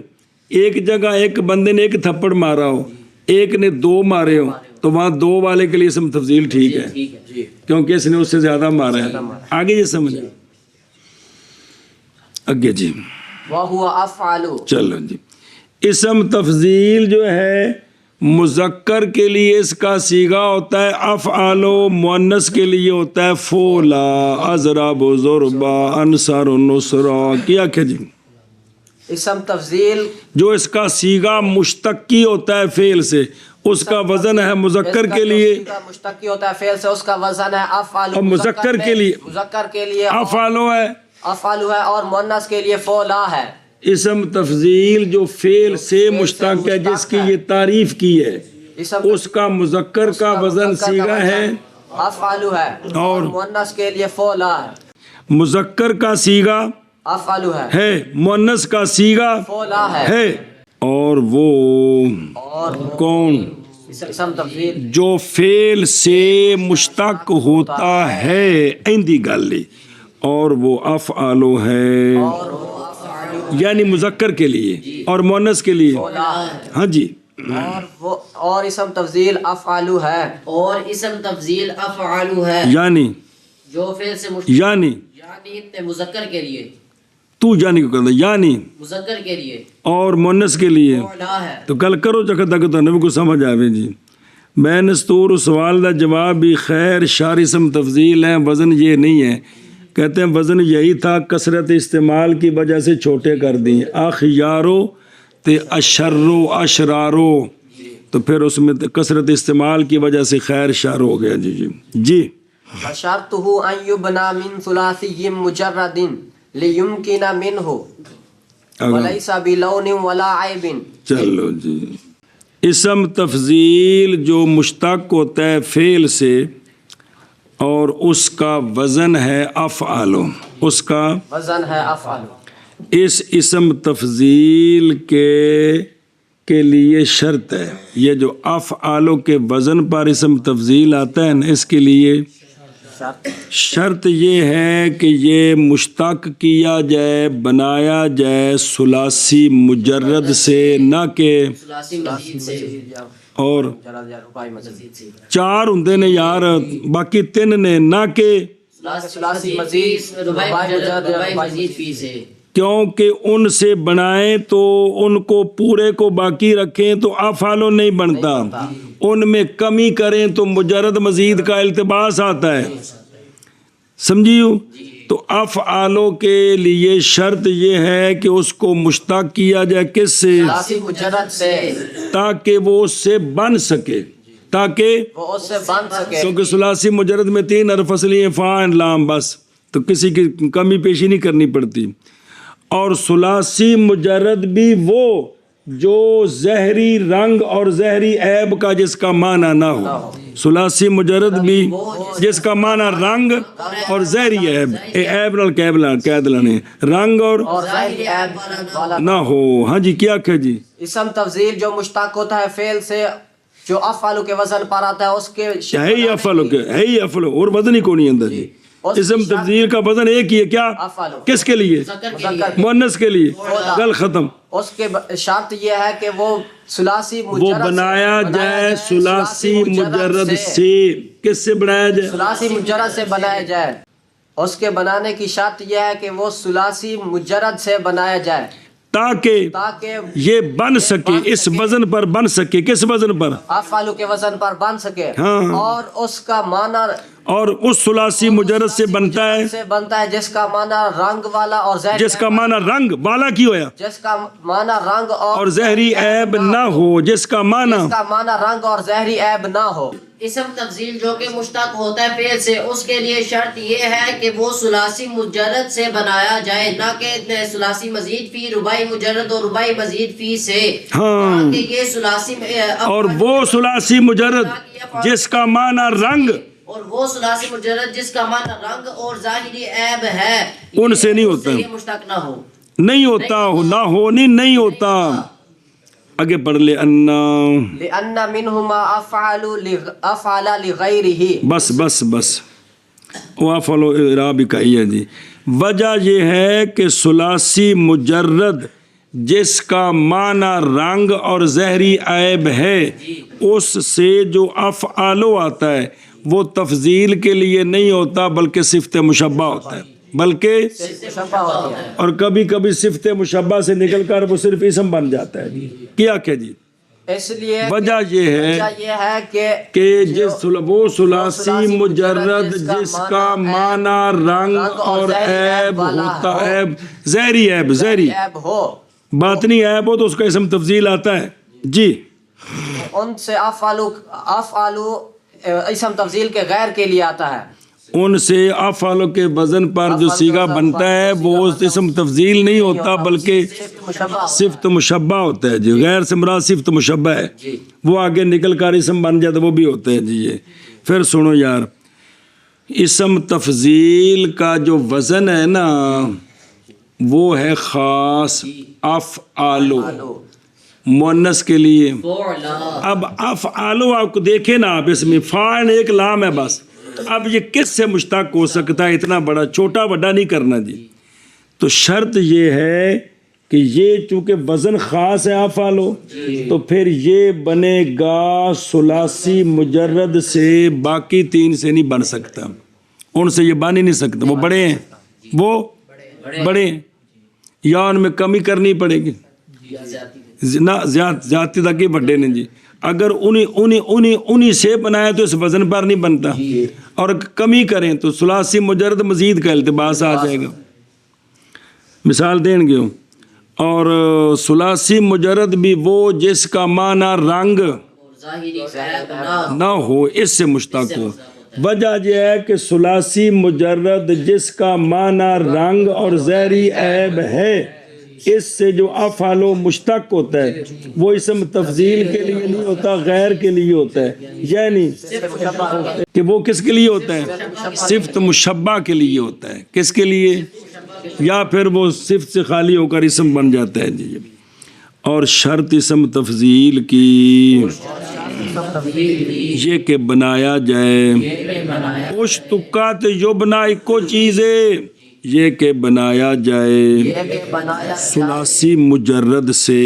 S1: ایک جگہ ایک بندے نے ایک تھپڑ مارا ہو، ایک نے دو مارے ہو، تو وہاں 2 والے کے لیے اسم تفضیل ٹھیک ہے
S3: ٹھیک ہے
S2: جی
S1: کیونکہ اس نے اس سے زیادہ مارا ہے. آگے یہ سمجھ آگے جی
S2: وَهُوَ أَفْعَلُ.
S1: چلو جی. اسم تفضیل جو ہے مذکر کے لیے اس کا صیغہ ہوتا ہے افعال و مؤنث کے لیے ہوتا ہے فولا اضرب ضربا انصر نصرا. کیا کہ جی
S2: اسم تفضیل
S1: جو اس کا صیغہ مشتقی ہوتا ہے فعل سے اس کا وزن ہے مذکر کے لیے
S2: مشتقی ہوتا ہے فعل سے اس کا وزن ہے افعل.
S1: اور مذکر کے لیے
S2: مذکر کے لیے
S1: افعال ہے
S2: افعل ہے اور مؤنث کے لیے فولا ہے.
S1: اسم تفضیل جو فعل سے مشتق ہے جس کی یہ تعریف کی ہے اس کا مذکر کا وزن صیغہ ہے
S2: افعل ہے اور مؤنث کے لیے فولا ہے.
S1: مذکر کا صیغہ
S2: افعل
S1: ہے مؤنث کا صیغہ
S2: فولا
S1: ہے اور وہ
S2: اور
S1: کون
S2: اسم تفضیل
S1: جو فعل سے مشتق ہوتا ہے ایندی گل اور وہ افعال ہے یعنی مذکر کے لیے اور مؤنث کے لیے. ہاں جی
S2: اور اسم تفضیل افعل ہے
S3: اور اسم تفضیل افعال ہے
S1: یعنی
S3: جو فعل سے
S1: یعنی
S3: مذکر کے لیے
S1: تو یعنی کو کرتا یعنی
S3: مذکر کے لیے
S1: اور مؤنث کے لیے
S3: فعلا ہے.
S1: تو کل کرو چکر تک تو نبی کو سمجھ آوے جی. میں نستور سوال دا جواب بھی خیر شار اسم تفضیل ہے وزن یہ نہیں ہے. کہتے ہیں وزن یہی تھا کثرت استعمال کی وجہ سے چھوٹے کر دیں اخیارو تے اشرو اشرارو تو پھر اس میں کثرت استعمال کی وجہ سے خیر شار ہو گیا. جی جی جی
S2: شرطه ان يبنى من ثلاثي مجرد ليمكن منه وليس بلون ولا عيب.
S1: چلو جی. اسم تفضیل جو مشتق ہوتا ہے فعل سے اور اس کا وزن ہے افعال اس کا
S2: وزن ہے افعل.
S1: اس اسم تفضیل کے لیے شرط ہے یہ جو افعالوں کے وزن پر اسم تفضیل آتا ہے نا اس کے لیے شرط یہ ہے کہ یہ مشتق کیا جائے بنایا جائے ثلاثی مجرد سے نہ کہ
S3: ثلاثی مزید سے
S1: اور 4 ہوندے نے یار باقی 3 نے نہ کہ
S2: ثلاثی مزید
S3: رباعی مزید فی سے
S1: کیونکہ ان سے بنائیں تو ان کو پورے کو باقی رکھیں تو افعال نہیں بنتا ان میں کمی کریں تو مجرد مزید کا التباس آتا ہے. سمجھیو تو افعالوں کے لیے شرط یہ ہے کہ اس کو مشتق کیا جائے کس سے
S2: ثلاثی مجرد سے
S1: تاکہ وہ اس سے بن سکے تاکہ
S2: وہ اس سے بن سکے.
S1: کیونکہ ثلاثی مجرد میں 3 حرف اصلی ہیں فاعل لام بس تو کسی کی کمی پیشی نہیں کرنی پڑتی. اور ثلاثی مجرد بھی وہ جو زہری رنگ اور زہری عیب کا جس کا معنی نہ ہو. ثلاثی مجرد بھی جس کا معنی رنگ اور زہری عیب عیب نال قید لانے رنگ اور
S2: ظاہری عیب والا
S1: نہ ہو. ہاں جی کیا کہ جی
S2: اسم تفضیل جو مشتق ہوتا ہے فعل سے جو افعال کے وزن پر آتا ہے اس کے
S1: ہے ہی افعال کے ہے ہی افعال اور وزن ہی کو نہیں اندر جی. اسم تفضیل کا وزن ایک ہی ہے کیا کس کے لیے مؤنث کے لیے گل ختم.
S2: اس کے شرط یہ ہے کہ وہ ثلاثی
S1: وہ بنایا جائے ثلاثی مجرد سے کس سے بنایا جائے
S2: ثلاثی مجرد سے بنایا جائے. اس کے بنانے کی شرط یہ ہے کہ وہ ثلاثی مجرد سے بنایا جائے
S1: تاکہ یہ بن سکے اس وزن پر بن سکے کس وزن پر
S2: افعال کے وزن پر بن سکے.
S1: ہاں.
S2: اور اس کا معنی
S1: اور اس ثلاثی مجرد سے بنتا ہے
S2: جس کا معنی رنگ والا اور زہری
S1: جس کا معنی رنگ والا کی ہویا
S2: جس کا معنی رنگ
S1: اور زہری عیب نہ ہو جس کا معنی
S2: رنگ اور زہری عیب نہ ہو.
S3: اسم تفضیل جو کہ مشتق ہوتا ہے فعل سے اس کے لیے شرط یہ ہے کہ وہ ثلاثی مجرد سے بنایا جائے نہ کہ ثلاثی مزید فی رباعی مجرد اور رباعی مزید فی سے.
S1: ہاں
S3: کہ یہ ثلاثی
S1: اور وہ ثلاثی مجرد جس کا معنی رنگ
S3: اور وہ ثلاثی مجرد جس کا معنی رنگ اور ظاہری عیب ہے
S1: ان سے نہیں ہوتا
S3: مشتق نہ ہو
S1: نہیں ہوتا نہ ہونی نہیں ہوتا. آگے پڑھ لے انا
S2: لأن منهما افعل لغیرہ.
S1: بس وافعل اعراب کا ہی ہے جی. وجہ یہ ہے کہ ثلاثی مجرد جس کا معنی رنگ اور ظاہری عیب ہے اس سے جو افعالو آتا ہے وہ تفضیل کے لیے نہیں ہوتا بلکہ صفت مشبہ ہوتا ہے، بلکہ
S2: مشبہ ہوتی ہے۔
S1: اور کبھی کبھی صفت مشبہ سے نکل کر وہ صرف اسم بن جاتا ہے۔ کیا کہ جی
S2: اس لیے
S1: وجہ یہ ہے کہ وہ ثلاثی مجرد جس کا معنی رنگ اور عیب ہوتا ہے، ظاہری
S2: عیب ہو،
S1: باطنی عیب ہو تو اس کا اسم تفضیل آتا ہے۔ جی
S2: ان سے افعالو اسم تفضیل کے غیر کے لیے آتا ہے۔
S1: ان سے افعالو کے وزن پر جو صیغہ بنتا ہے وہ اسم تفضیل نہیں ہوتا بلکہ صفت مشبہ ہوتا ہے۔ جی غیر سے مراد صفت مشبہ ہے، وہ آگے نکل کر اسم بن جاتا ہے، وہ بھی ہوتا ہے۔ جی یہ پھر سنو یار، اسم تفضیل کا جو وزن ہے نا وہ ہے خاص افعالو مؤنث کے لیے۔ اب افعالو آپ کو دیکھیں نا، آپ اس میں فاعل ایک لام ہے بس، اب یہ کس سے مشتق ہو سکتا ہے؟ اتنا بڑا، چھوٹا بڑا نہیں کرنا جی۔ تو شرط یہ ہے کہ یہ چونکہ وزن خاص ہے افعالو تو پھر یہ بنے گا ثلاثی مجرد سے، باقی تین سے نہیں بن سکتا، ان سے یہ بن ہی نہیں سکتا، وہ بڑے ہیں، وہ بڑے ہیں، یا ان میں کمی کرنی پڑے گی نہ زیادتی تک ہی بڑے نے جی۔ اگر انہی سے بنایا تو اس وزن پر نہیں بنتا، اور کمی کریں تو ثلاثی مجرد مزید کا التباس آ جائے گا۔ مثال دیں گے، اور ثلاثی مجرد بھی وہ جس کا معنی رنگ نہ ہو، اس سے مشتق ہو۔ وجہ یہ ہے کہ ثلاثی مجرد جس کا معنی رنگ اور ظاہری عیب ہے اس سے جو افعالو مشتق ہوتا ہے وہ اسم تفضیل کے لیے نہیں ہوتا، غیر کے لیے ہوتا ہے، یعنی کہ وہ کس کے لیے ہوتا ہے؟ صفت مشبہ کے لیے ہوتا ہے۔ کس کے لیے؟ یا پھر وہ صفت سے خالی ہو کر اسم بن جاتا ہے جی۔ اور شرط اسم تفضیل کی یہ کہ بنایا جائے، اشتقات یبنا کو چیزیں، یہ کہ بنایا جائے ثلاثی مجرد سے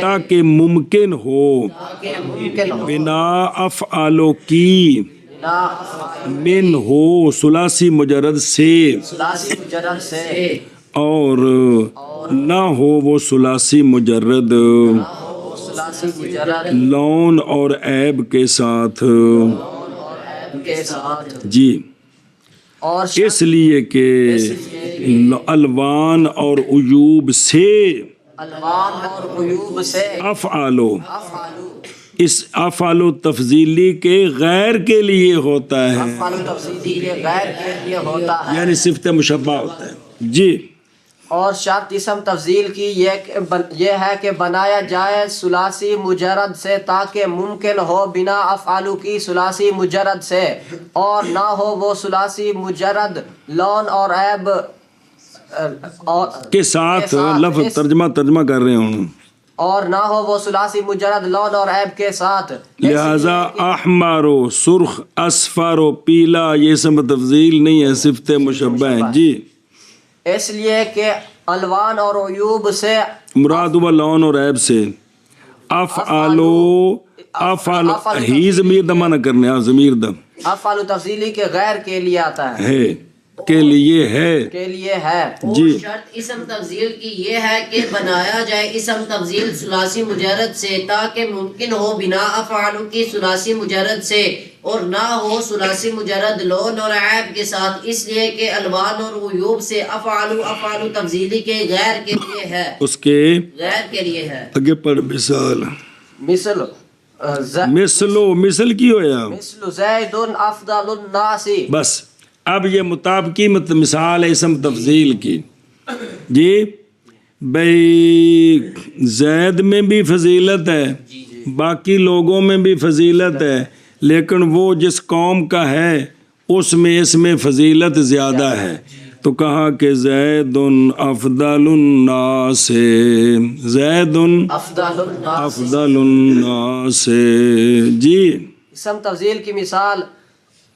S1: تاکہ ممکن ہو بنا افعالو کی، من ہو ثلاثی مجرد سے، اور نہ ہو وہ ثلاثی مجرد لون اور عیب کے ساتھ جی،
S2: اور
S1: اس لیے کہ الوان اور عیوب سے افعالو، اس افعالو تفضیلی کے غیر کے لیے ہوتا ہے، یعنی صفت مشبہ ہوتا ہے جی۔
S2: اور شرط اسم تفضیل کی یہ ہے کہ بنایا جائے ثلاثی مجرد سے تاکہ ممکن ہو بنا افعالو کی ثلاثی مجرد سے، اور نہ ہو وہ ثلاثی مجرد لون اور عیب
S1: کے ساتھ، لفظ ترجمہ کر رہے ہوں،
S2: اور نہ ہو وہ ثلاثی مجرد لون اور عیب کے ساتھ۔
S1: لہذا احمر و سرخ، اصفر و پیلا یہ اسم تفضیل نہیں ہے، صفت مشبہ ہے جی۔
S2: اس لیے کہ الوان اور عیوب سے
S1: مراد ہوا لون اور عیب سے، افعالو ہی ضمیر دمہ نہ کرنے، ضمیر دم
S2: افعالو تفضیلی کے غیر کے لیے آتا ہے،
S1: کے لیے ہے
S3: جی۔ شرط اسم تفضیل کی یہ ہے کہ بنایا جائے اسم تفضیل ثلاثی مجرد سے تاکہ ممکن ہو بنا افعالو کی ثلاثی مجرد سے، اور نہ ہو ثلاثی مجرد لون اور عیب کے ساتھ، اس لیے کہ الوان اور عیوب سے افعالو تفضیلی کے غیر کے لیے ہے،
S1: اس کے
S3: غیر کے لیے ہے۔
S1: آگے پڑھ مثال، مثل کی ہویا
S2: مثل زید افضل الناس،
S1: بس اب یہ مطابقی مثال ہے اسم تفضیل کی جی۔ بھئی زید میں بھی فضیلت ہے، باقی لوگوں میں بھی فضیلت ہے، لیکن وہ جس قوم کا ہے اس میں فضیلت زیادہ ہے، تو کہا کہ زید افضل الناس، زید افضل الناس جی۔
S2: اسم تفضیل کی مثال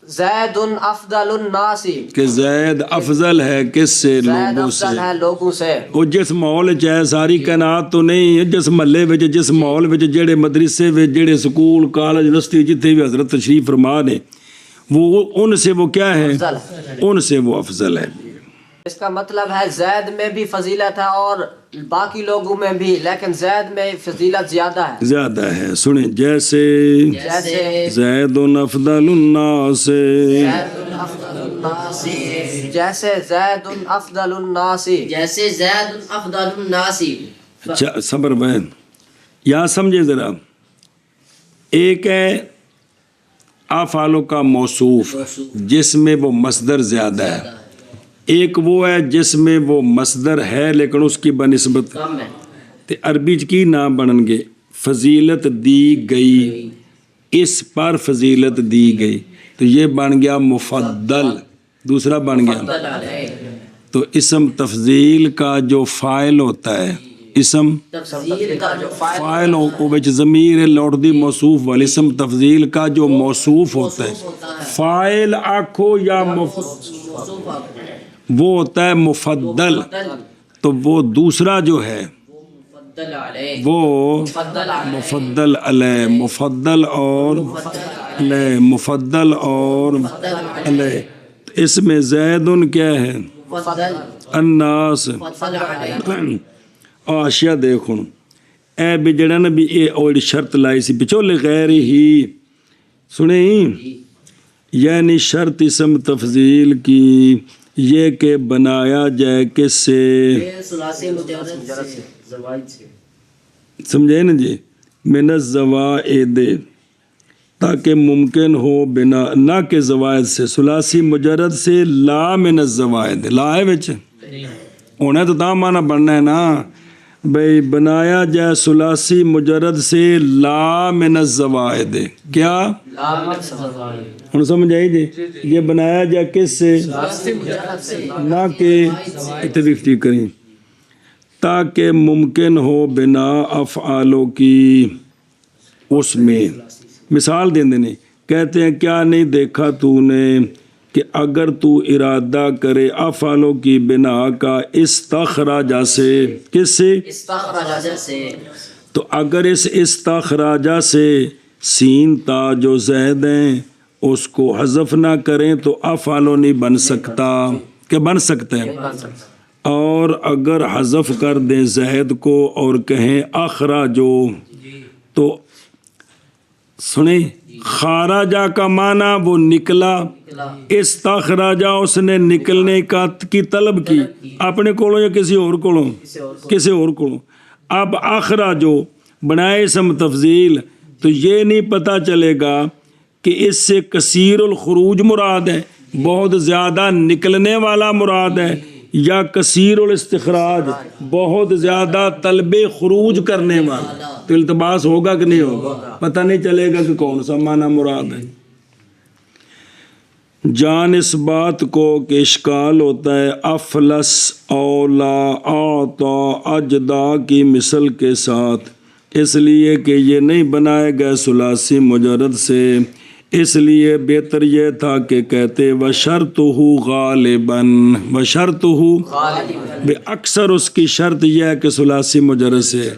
S2: زید افضل الناس،
S1: کہ زید افضل ہے کس سے؟
S2: زید
S1: لوگوں سے۔
S2: افضل ہے لوگوں سے۔
S1: وہ جس ماحول چ ہے ساری کائنات تو نہیں ہے، جس محلے وچ جس ماحول وچ جڑے مدرسے وچ جڑے سکول کالج یونیورسٹی جتھے بھی حضرت تشریف فرما نے وہ ان سے وہ کیا ہے؟
S2: افضل ہے۔
S1: ان سے وہ افضل ہے۔
S2: اس کا مطلب ہے زید میں بھی فضیلت ہے اور باقی لوگوں میں بھی، لیکن زید میں فضیلت زیادہ ہے۔
S1: زیادہ ہے۔ سنیں، جیسے
S2: جیسے
S1: زید افضل الناس،
S2: جیسے زید افضل الناس،
S3: جیسے زید افضل الناس۔
S1: اچھا صبر بہن یہاں سمجھے ذرا، ایک ہے افعالوں کا موصوف جس میں وہ مصدر زیادہ ہے، ایک وہ ہے جس میں وہ مصدر ہے لیکن اس کی بنسبت
S3: کم ہے۔
S1: تے عربی چ کی نام بنن گے؟ فضیلت دی گئی، اس پر فضیلت دی گئی، تو یہ بن گیا مفضل، دوسرا بن گیا۔ تو اسم تفضیل کا جو فاعل ہوتا ہے، اسم
S3: تفضیل کا جو
S1: فاعل کو وچ ضمیر لوٹ دی موصوف والی، اسم تفضیل کا جو موصوف ہوتا ہے، فاعل آکھو یا وہ ہوتا ہے مفضل، تو وہ دوسرا جو ہے
S3: مفضل علیہ،
S1: وہ مفضل علیہ، مفضل اور علیہ، مفضل اور علیہ۔ اس میں زیدن کیا ہے؟
S3: مفضل
S1: الناس۔
S3: مفضل علیہ۔
S1: آشیا دیکھو اے بھی جڑا نا بھی اے اور شرط لائی سی پچھولے غیر ہی سنیں، یعنی شرط اسم تفضیل کی یہ کہ بنایا جائے کس سے؟
S3: ثلاثی مجرد سے، زوائد سے۔
S1: سمجھے نا جی؟ من الزوائد، تاکہ ممکن ہو بنا، نہ کہ زوائد سے، ثلاثی مجرد سے، لا من الزوائد، لا ہے وچ ہونا تو تا معنی بننا ہے نا بھئی بنایا جائے ثلاثی مجرد سے لا من الزوائد، کیا ہن سمجھ آئی جی؟ یہ بنایا جائے کس سے؟ نہ کہ اتفاق کریں، تاکہ ممکن ہو بنا افعالوں کی اس میں۔ مثال دیں دینے کہتے ہیں کیا نہیں دیکھا تو نے کہ اگر تو ارادہ کرے افعالوں کی بنا کا استخراجہ سے، کس سے؟
S3: استخراجہ سے۔
S1: تو اگر اس استخراجہ سے سین تا جو زید ہیں اس کو حذف نہ کریں تو افعالوں نہیں بن سکتا، کہ بن سکتے ہیں؟ اور اگر حذف کر دیں زید کو اور کہیں اخراجو، تو سنیں خارجہ کا معنی وہ نکلا، استخراجہ اس نے نکلنے کی طلب کی، اپنے کولوں یا کسی اور کولوں؟ کسی اور کولوں۔ اب اخراجو بنائے اسم تفضیل، تو یہ نہیں پتہ چلے گا کہ اس سے کثیر الخروج مراد ہے، بہت زیادہ نکلنے والا مراد ہے، یا کثیر الاستخراج بہت زیادہ طلب خروج کرنے والا، تو التباس ہوگا کہ نہیں ہوگا؟ پتہ نہیں چلے گا کہ کون سا معنی مراد ہے۔ جان اس بات کو کہ اشکال ہوتا ہے افلس، اولا، آتا، اجدا کی مثل کے ساتھ، اس لیے کہ یہ نہیں بنائے گئے ثلاثی مجرد سے، اس لیے بہتر یہ تھا کہ کہتے وشرطہ غالباً، وشرطہ بے اکثر اس کی شرط یہ ہے کہ ثلاثی مجرد سے۔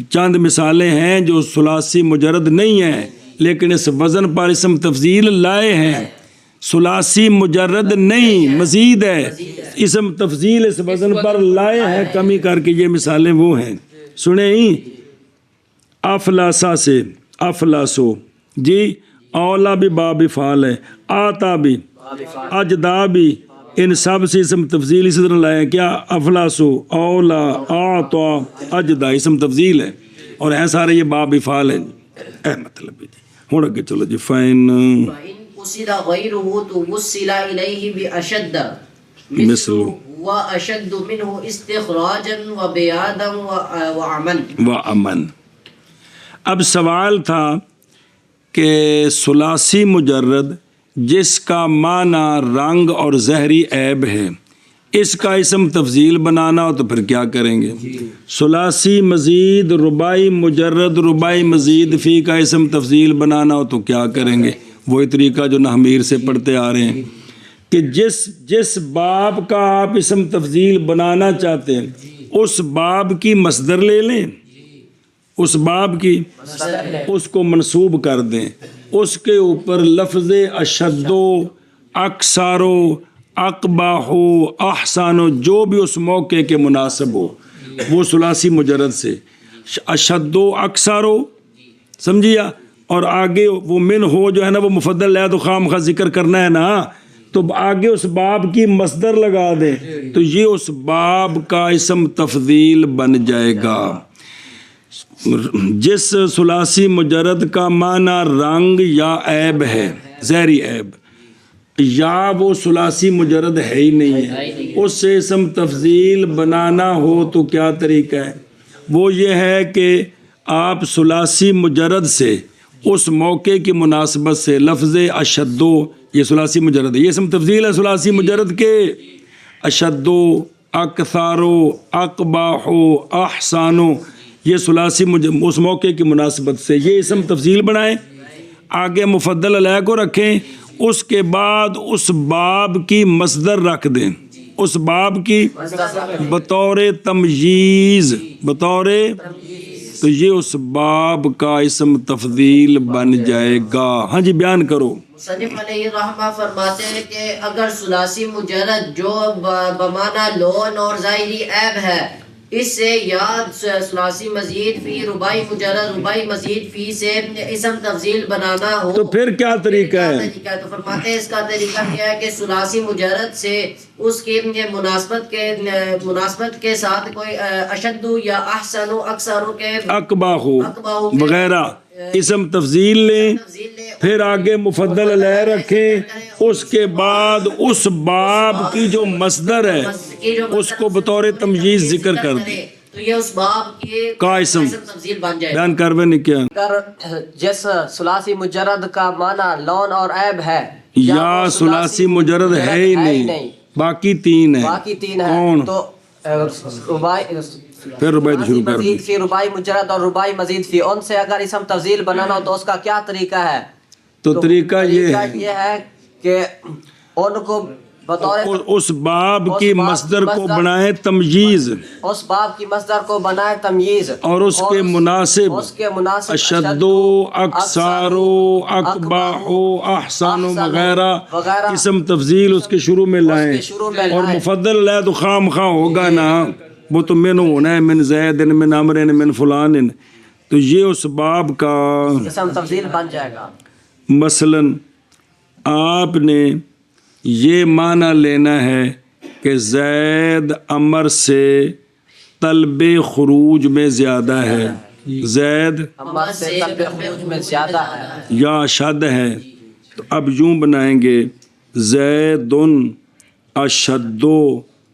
S1: چند مثالیں ہیں جو ثلاثی مجرد نہیں ہیں لیکن اس وزن پر اسم تفضیل لائے ہیں، ثلاثی مجرد نہیں مزید ہے، اسم تفضیل اس وزن پر لائے ہیں کمی کر کے، یہ مثالیں وہ ہیں۔ سنیں افلاسا سے، افلاسو جی، اولا بھی باب فعال ہے، آتا بھی، اجدا بھی، ان سب سے اسم تفضیل اسی طرح لائے ہیں۔ کیا؟ افلاسو، اولا، آتا، اجدا اسم تفضیل ہے اور ہے سارے یہ باب فعال ہے۔ اے مطلب ہے جی، ہوں اگے چلو جی۔ فَإِن
S3: فَإِن قُصِدَ غَيْرُهُ تُوُصِّلَ إِلَيْهِ بِأَشَدَّ
S1: مثل
S3: وَأَشَدُّ مِنْهُ اسْتِخْرَاجًا وَبِيَادًا وَأَمَنًا۔
S1: وَأَمَن۔ اب سوال تھا کہ ثلاثی مجرد جس کا معنی رنگ اور زہری عیب ہے، اس کا اسم تفضیل بنانا ہو تو پھر کیا کریں گے؟ ثلاثی مزید رباعی مجرد رباعی مزید فی کا اسم تفضیل بنانا ہو تو کیا کریں گے؟ وہی طریقہ جو نحمیر سے پڑھتے آ رہے ہیں کہ جس باب کا آپ اسم تفضیل بنانا چاہتے ہیں اس باب کی مصدر لے لیں، اس باب کی اس کو منصوب کر دیں، اس کے اوپر لفظ اشدو، اکثارو، اقباحو، احسانو جو بھی اس موقع کے مناسب ہو وہ ثلاثی مجرد سے اشدو، اکثارو، سمجھیا، اور آگے وہ من ہو جو ہے نا وہ مفضل ہے تو خام خواہ ذکر کرنا ہے نا، تو آگے اس باب کی مصدر لگا دیں تو یہ اس باب کا اسم تفضیل بن جائے گا۔ جس ثلاثی مجرد کا معنی رنگ یا عیب ہے، ظاہری عیب، یا وہ ثلاثی مجرد ہے ہی نہیں ہے، اس سے اسم تفضیل بنانا ہو تو کیا طریقہ ہے؟ وہ یہ ہے کہ آپ ثلاثی مجرد سے اس موقع کی مناسبت سے لفظ اشدو، یہ ثلاثی مجرد ہے، یہ اسم تفضیل ہے ثلاثی مجرد کے، اشدو، اکثارو، اقباحو، احسانو، یہ ثلاثی اس موقع کی مناسبت سے یہ اسم تفضیل بنائیں، آگے مفضل علیہ کو رکھیں، اس کے بعد اس باب کی مصدر رکھ دیں، اس باب کی بطور تمییز، بطور، تو یہ اس باب کا اسم تفضیل بن جائے گا۔ ہاں جی بیان کرو۔
S3: مصنف علیہ الرحمہ فرماتے ہیں کہ اگر ثلاثی مجرد جو بمعنی لون اور ظاہری عیب ہے، اس سے یا ثلاثی مزید فی، رباعی مجرد رباعی مزید فی سے اسم تفضیل بنانا ہو
S1: تو پھر کیا طریقہ ہے؟
S3: تو فرماتے ہیں اس کا طریقہ کیا ہے کہ ثلاثی مجرد سے اس کی مناسبت کے ساتھ کوئی اشدو یا احسنو، اکثرو کے،
S1: اقباحو وغیرہ اسم تفضیل لیں، پھر آگے مفضل علیہ رکھیں، اس کے بعد اس باب کی جو مصدر ہے اس کو بطور تمییز ذکر کر دیں،
S3: تو یہ اس باب کی
S1: کا اسم
S3: تفضیل بن جائے۔
S1: بیان کروے نہیں کیا؟
S2: اگر جس ثلاثی مجرد کا معنی لون اور عیب ہے
S1: یا ثلاثی مجرد ہے ہی نہیں، باقی تین ہیں،
S2: باقی تین ہے،
S1: کون؟
S2: تو رباعی،
S1: پھر رباعی تو شروع کر دی،
S2: مزید فی، رباعی مجرد اور رباعی مزید فی، ان سے اگر اسم تفضیل بنانا ہو تو اس کا کیا طریقہ ہے؟
S1: تو طریقہ یہ
S2: ہے کہ ان کو بطور
S1: اس باب کی مصدر کو بنائے تمییز،
S2: اس باب کی مصدر کو بنائے تمییز،
S1: اور اس کے مناسب اشدو، اکثارو، اقباحو، احسانو وغیرہ اسم تفضیل اس کے شروع میں لائیں، اور مفضل علیہ تو خام خواہ ہوگا نا، وہ تو من ہونا ہے، من زید، من عمر، من فلان، تو یہ اس باب کا
S2: اسم تفضیل بن جائے گا۔
S1: مثلا آپ نے یہ معنی لینا ہے کہ زید عمر سے طلب خروج میں زیادہ ہے، زید
S2: عمر سے طلب خروج میں زیادہ ہے
S1: یا اشد ہے، تو اب یوں بنائیں گے زید اشد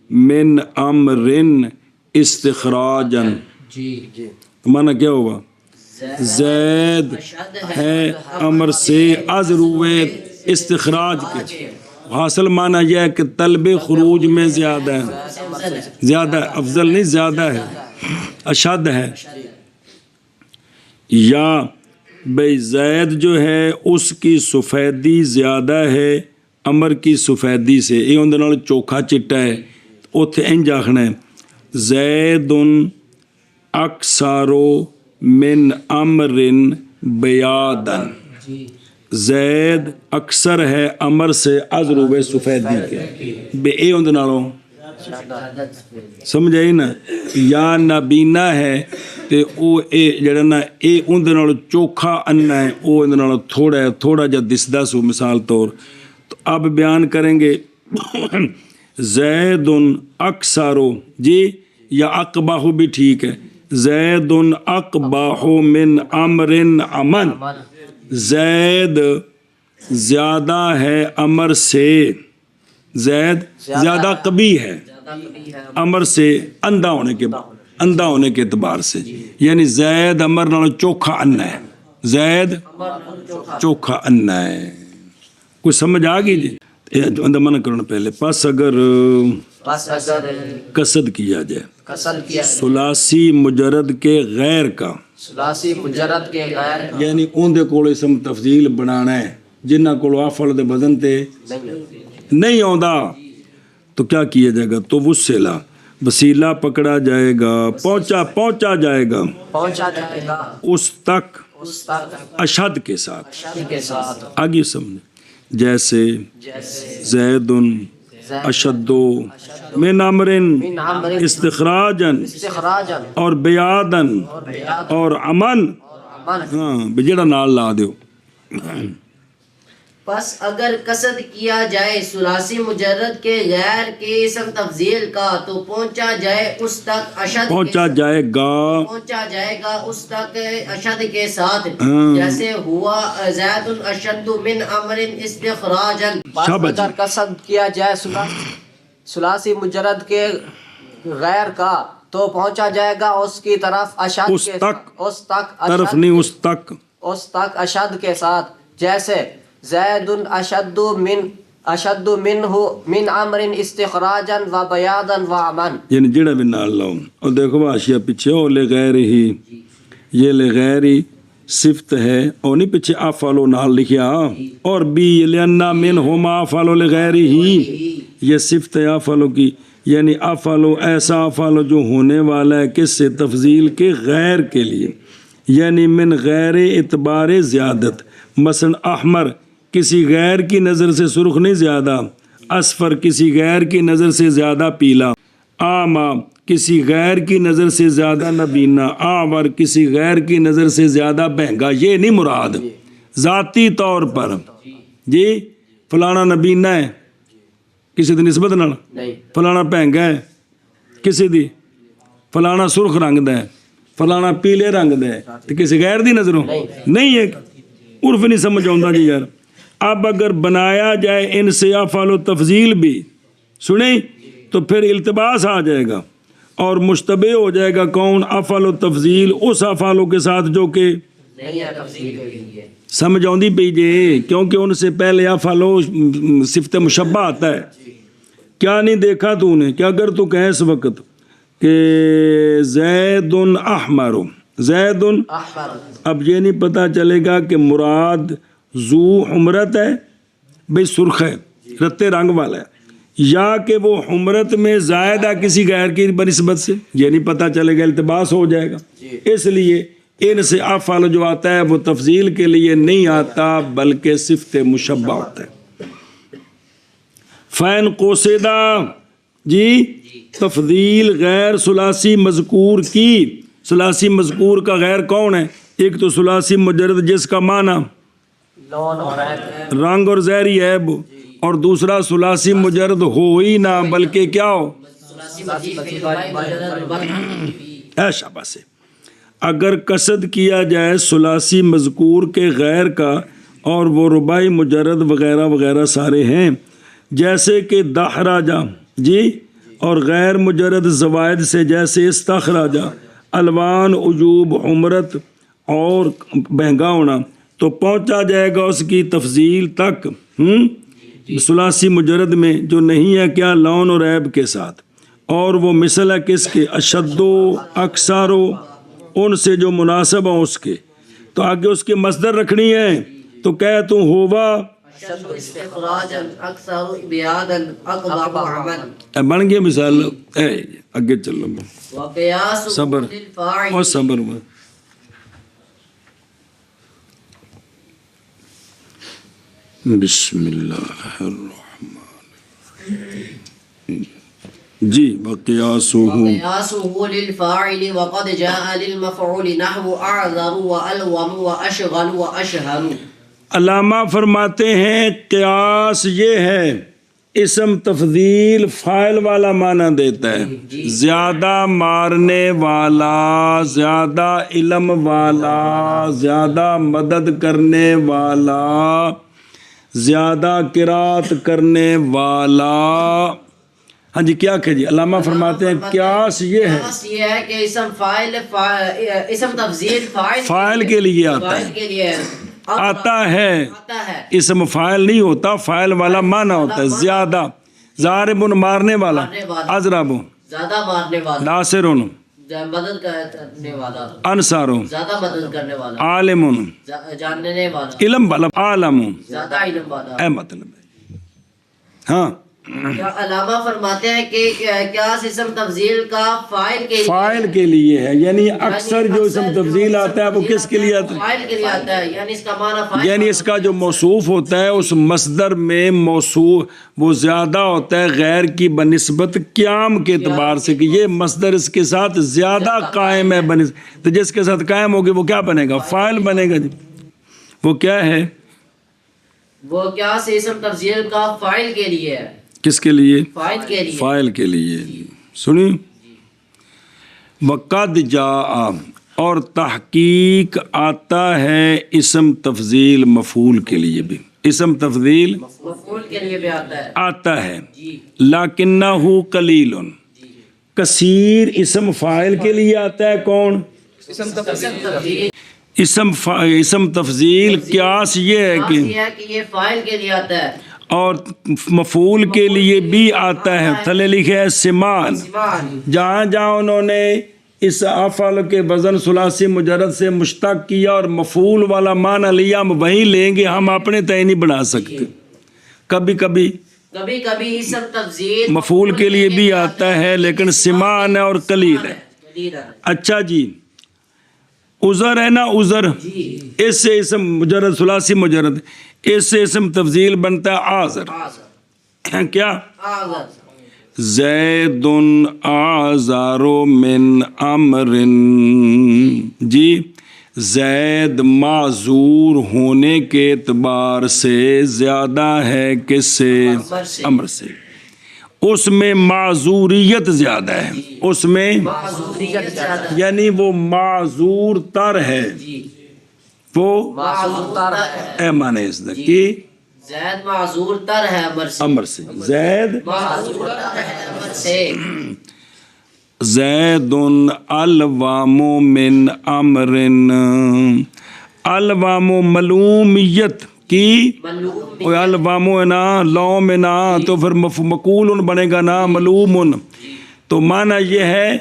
S1: من امر استخراجا، معنی کیا ہوگا؟ زید ہے امر سے از روئے استخراج کے، حاصل معنی یہ ہے کہ طلب خروج میں زیادہ ہے، زیادہ افضل نہیں، زیادہ ہے، اشد ہے، یا بھئی زید جو ہے اس کی سفیدی زیادہ ہے امر کی سفیدی سے، یہ اندر نال چوکھا چٹا ہے، اتھے انج آخنا ہے زید اکثارو من امر بیادن، زید اکثر ہے امر سے از روبے سفیدی کے، بے اے اندر نالوں سمجھ آئی نا، یا نابینا ہے تے او اے جڑا نا اے اندر نالوں چوکھا اننا ہے، او اندر نالوں تھوڑا ہے، تھوڑا جا دسدہ سو مثال طور، تو اب بیان کریں گے زید اکثارو، جی یا اقباحو بھی ٹھیک ہے، زید اقباحو من امر امن، زید زیادہ ہے امر سے، زید زیادہ قبیح ہے امر سے، اندھا ہونے کے اعتبار سے، یعنی زید امر نالوں چوکھا انا ہے، زید چوکھا انا ہے، کچھ سمجھ آ گئی جی؟ اندھا منع کرنا پہلے، پس اگر قصد کیا جائے ثلاثی مجرد کے غیر کا،
S2: ثلاثی مجرد کے غیر،
S1: یعنی اندھے کو اسم تفضیل بنانا ہے ਜਿਨ੍ਹਾਂ ਕੋਲ ਆਫਲ ਦੇ ਵਜ਼ਨ ਤੇ ਨਹੀਂ ਆਉਂਦਾ تو کیا کیا جائے گا تو وسیلہ وسیلہ پکڑا جائے گا پہنچا جائے گا
S2: پہنچا جائے گا
S1: اس تک
S2: اس تک
S1: اشد کے ساتھ
S2: شد کے ساتھ
S1: آگے سمجھے جیسے
S2: جیسے
S1: زید اشد من امر
S2: من عمر
S1: استخراجا
S2: استخراجا
S1: اور بیادن
S2: اور بیاد
S1: اور امن
S2: من
S1: ہاں بجڑا نال لا دیو
S3: پس اگر قصد کیا جائے ثلاثی مجرد کے غیر کے اسم تفضیل کا تو پہنچا جائے اس تک اشد
S1: پہنچا جائے گا
S3: پہنچا جائے گا اس تک اشد کے ساتھ
S1: ہاں۔
S3: جیسے ہوا زید اشد من امر استخراجا
S2: بس
S1: شاباش۔
S2: اگر قصد کیا جائے ثلاثی مجرد کے غیر کا تو پہنچا جائے گا اس کی طرف اشد
S1: اس
S2: کے
S1: تک۔
S2: اس تک
S1: طرف
S2: اشد
S1: نہیں اس تک
S2: اس تک اشد کے ساتھ جیسے زید اشد من امر استخراجا و بیادا و امن
S1: یعنی جڑا بھی نال لاؤ اور دیکھو حاشیہ پیچھے او لغیر ہی یہ لغیر ہی صفت ہے اور نہیں پیچھے افعلو نال لکھیا اور بی لأن منہما افعلو لغیر ہی یہ صفت ہے افعلو کی یعنی افعلو ایسا افعلو جو ہونے والا ہے کس سے تفضیل کے غیر کے لیے یعنی من غیر اعتبار زیادت مثلا احمر کسی غیر کی نظر سے سرخ نہیں زیادہ اصفر کسی غیر کی نظر سے زیادہ پیلا آما کسی غیر کی نظر سے زیادہ نبینا آور کسی غیر کی نظر سے زیادہ بہنگا یہ نہیں مراد ذاتی طور پر جی فلانا نبینا ہے کسی دی نسبت نال
S2: نہیں
S1: فلانا بہنگا ہے کسی دی فلانا سرخ رنگ دا ہے فلانا پیلے رنگ دا ہے تو کسی غیر دی نظروں نہیں ہے عرف نہیں سمجھ آؤں جی یار اب اگر بنایا جائے ان سے افعال و تفضیل بھی سنیں تو پھر التباس آ جائے گا اور مشتبہ ہو جائے گا کون افعال و تفضیل اس افعالوں کے ساتھ جو کہ
S2: نہیں ہے تفصیل کے لیے
S1: سمجھ آؤں پی جے کیونکہ ان سے پہلے افعال و صفت مشبہ آتا ہے کیا نہیں دیکھا تو نے کیا اگر تو کہیں اس وقت کہ زید احمر زید
S2: احمر
S1: اب یہ نہیں پتہ چلے گا کہ مراد ذو حمرت ہے بھئی سرخ ہے رتے رنگ والا ہے یا کہ وہ حمرت میں زائد ہے کسی غیر کی بنسبت سے یہ نہیں پتہ چلے گا التباس ہو جائے گا اس لیے ان سے افعال جو آتا ہے وہ تفضیل کے لیے نہیں آتا بلکہ صفت مشبہ ہوتا ہے فین قوسیدہ جی تفضیل غیر ثلاثی مذکور کی ثلاثی مذکور کا غیر کون ہے ایک تو ثلاثی مجرد جس کا معنی
S2: لون اور عیب
S1: رنگ اور ظاہری عیب اور دوسرا ثلاثی مجرد ہو ہی نہ بلکہ کیا ہو اے شاباش سے اگر قصد کیا جائے ثلاثی مذکور کے غیر کا اور وہ رباعی مجرد وغیرہ وغیرہ سارے ہیں جیسے کہ دحراجہ جی اور غیر مجرد زوائد سے جیسے استخراجہ الوان عجوب عمرت اور بہنگا ہونا تو پہنچا جائے گا اس کی تفضیل تک ثلاثی مجرد میں جو نہیں ہے کیا لون اور عیب کے ساتھ اور وہ مثل ہے کس کے اشد و اکثر ان سے جو مناسب ہوں اس کے تو آگے اس کے مصدر رکھنی ہے تو کہہ تو ہوا
S3: اشد استخراجا اکثر بیادا اقبح عمل
S1: بن گیا مثال اگے چلو
S3: وقیاس
S1: صبر
S3: للفاعل
S1: اور صبر بسم اللہ الرحمن جی وقیاسہ
S3: وقياسه للفاعل وقد جاء للمفعول نحو أعذر وألوم وأشغل وأشهر
S1: علامہ فرماتے ہیں قیاس یہ ہے اسم تفضیل فاعل والا معنی دیتا ہے زیادہ مارنے والا زیادہ علم والا زیادہ مدد کرنے والا زیادہ قرات کرنے والا ہاں جی کیا کہ جی علامہ فرماتے ہیں قیاس یہ ہے
S3: قیاس یہ ہے کہ اسم فاعل اسم تفضیل
S1: فاعل کے لیے آتا
S3: فاعل
S1: ہے
S3: کے لیے
S1: آتا ہے
S3: آتا ہے
S1: اسم فاعل نہیں ہوتا فاعل والا معنی ہوتا ہے زیادہ ضارب مارنے والا اضرب
S3: زیادہ مارنے والا
S1: ناصر
S3: مدد کرنے والا،
S1: انصارو،
S3: زیادہ مدد کرنے والا،
S1: عالم،
S3: جاننے والا،
S1: علم والا، عالم،
S3: زیادہ علم والا۔
S1: اے مطلب ہے ہاں
S3: کیا علامہ فرماتے ہیں کہ کیا اسم تفضیل کا فاعل کے لیے،
S1: فاعل کے لیے ہے، یعنی اکثر جو اسم تفضیل آتا ہے وہ کس کے لیے آتا ہے؟
S3: فاعل کے لیے آتا ہے، یعنی اس کا معنی فاعل،
S1: یعنی اس کا جو موصوف ہوتا ہے اس مصدر میں موصوف وہ زیادہ ہوتا ہے غیر کی بنسبت قیام کے اعتبار سے، کہ یہ مصدر اس کے ساتھ زیادہ قائم ہے بنسبت، تو جس کے ساتھ قائم ہوگی وہ کیا بنے گا؟ فاعل بنے گا جی۔ وہ کیا ہے؟
S3: وہ کیا سے اسم تفضیل کا فاعل کے لیے ہے،
S1: کس کے لیے؟
S3: فاعل کے لیے،
S1: فاعل کے لیے۔ سنی وقد جاء، اور تحقیق آتا ہے اسم تفضیل مفعول کے لیے بھی، اسم تفضیل
S3: مفعول کے لیے بھی آتا ہے،
S1: آتا ہے،
S3: جی
S1: لیکنہ قلیل، کثیر اسم فاعل کے لیے آتا ہے۔ کون؟
S3: اسم تفضیل،
S1: اسم تفضیل قیاس یہ ہے
S3: کہ یہ فاعل کے لیے آتا ہے،
S1: اور مفعول کے لیے بھی آتا ہے۔ تھلے لکھے ہے سمان، جہاں جہاں انہوں نے اس افعل کے وزن ثلاثی مجرد سے مشتق کیا اور مفعول والا معنی لیا، ہم وہی لیں گے، ہم اپنے تئیں نہیں بنا سکتے۔ کبھی کبھی
S3: کبھی کبھی اسم تفضیل
S1: مفعول کے لیے بھی آتا ہے لیکن سمان ہے اور قلیل ہے۔
S3: قلیل ہے،
S1: اچھا جی، عذر ہے نا، عذر، اس سے اسم مجرد ثلاثی مجرد، اس سے اسم تفضیل بنتا ہے آذر۔ کیا؟
S3: آغاز،
S1: زید آذار من امر، جی زید معذور ہونے کے اعتبار سے زیادہ ہے کس سے؟ امر سے۔ اس میں معذوریت زیادہ ہے، اس میں
S3: معذوریت زیادہ،
S1: یعنی وہ معذور تر ہے، وہ
S2: معذور تر ہے،
S1: اے معنی اس دا کی
S3: زید معذور تر ہے امر سے،
S1: امر سے، زید
S3: معذور تر ہے امر سے،
S1: زید الوام من امر، الوام ملومیت کی،
S3: ملوم،
S1: الوام ہے نا، لوم ہے نا، تو پھر مقول بنے گا نا، ملوم، تو معنی یہ ہے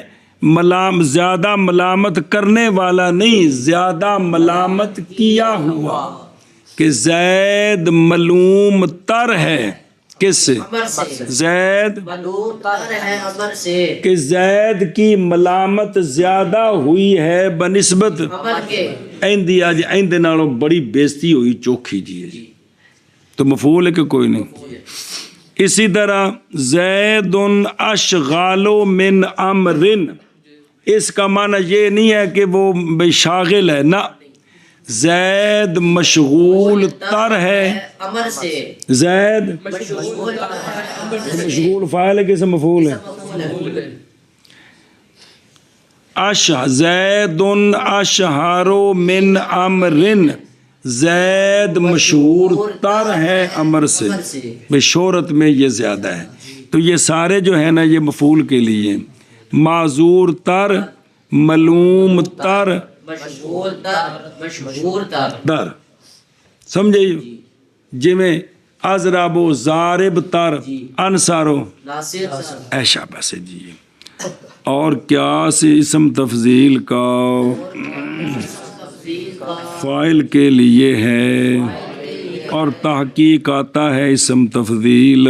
S1: زیادہ ملامت کرنے والا نہیں، زیادہ ملامت کیا ہوا، کہ زید ملوم تر ہے کس سے؟
S3: امر سے،
S1: زید
S3: ملوم تر ہے امر سے،
S1: کہ زید کی ملامت زیادہ ہوئی ہے بنسبت
S3: امر کے،
S1: ایندی آج ایندے نالوں بڑی بےزتی ہوئی چوکھی جی، تو مفعول ہے کہ کوئی نہیں۔ اسی طرح زید اشغال من امر، اس کا معنی یہ نہیں ہے کہ وہ بے شاغل ہے، نہ، زید مشغول تر ہے،
S3: امر سے،
S1: زید
S3: مشغول تر ہے امر سے،
S1: مشغول فاعل ہے کس مفعول ہے؟ زید اشہر من امر، زید مشہور تر ہے امر سے، بے شہرت میں یہ زیادہ ہے، تو یہ سارے جو ہے نا یہ مفعول کے لیے، معذور تر، ملوم تر،
S3: مشغول تر، مشہور تر،
S1: در، سمجھے جی میں ازرابو ضارب تر، انصارو
S3: ناصر تر،
S1: ایشا بس جی۔ اور کیا سے اسم تفضیل کا فاعل کے لیے ہے، اور تحقیق آتا ہے اسم تفضیل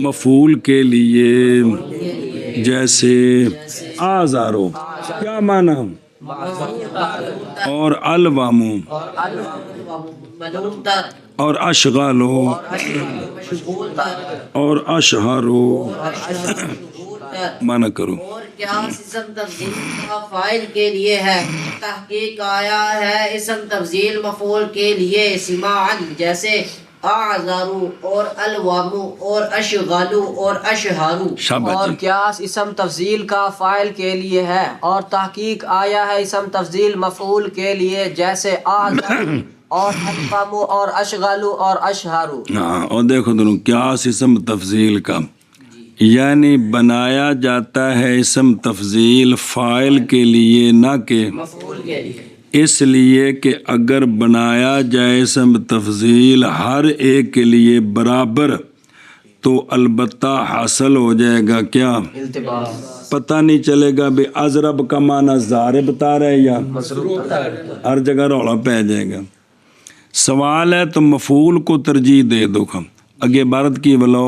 S1: مفعول کے لیے، جیسے آزارو کیا معنی، اور الوامو
S3: ملوم تر،
S1: اور اشغالو
S3: مشغول تر،
S1: اور اشہارو،
S3: مشہور تر،
S1: معنی کرو۔
S3: اور کیا اسم تفضیل کا فاعل کے لیے ہے، تحقیق آیا ہے اسم تفضیل مفعول کے لیے، سماعن جیسے اعذارو اور الوامو اور اشغالو اور اشہارو۔
S1: شاباش
S2: اور
S1: جی۔
S2: قیاس اسم تفضیل کا فاعل کے لیے ہے، اور تحقیق آیا ہے اسم تفضیل مفعول کے لیے، جیسے آذر اور الوامو اور اشغالو اور اشہارو۔
S1: ہاں، اور دیکھو دونوں کیا اسم تفضیل کا، یعنی بنایا جاتا ہے اسم تفضیل فاعل کے لیے نہ کہ
S3: مفعول کے لیے،
S1: اس لیے کہ اگر بنایا جائے اسم تفضیل ہر ایک کے لیے برابر تو البتہ حاصل ہو جائے گا کیا؟
S2: التباس،
S1: پتہ نہیں چلے گا بھی ازرب کا معنی زارے بتا رہے یا ہر جگہ رولا پہ جائے گا۔ سوال ہے تو مفعول کو ترجیح دے دو ہم اگے عبارت کی ولو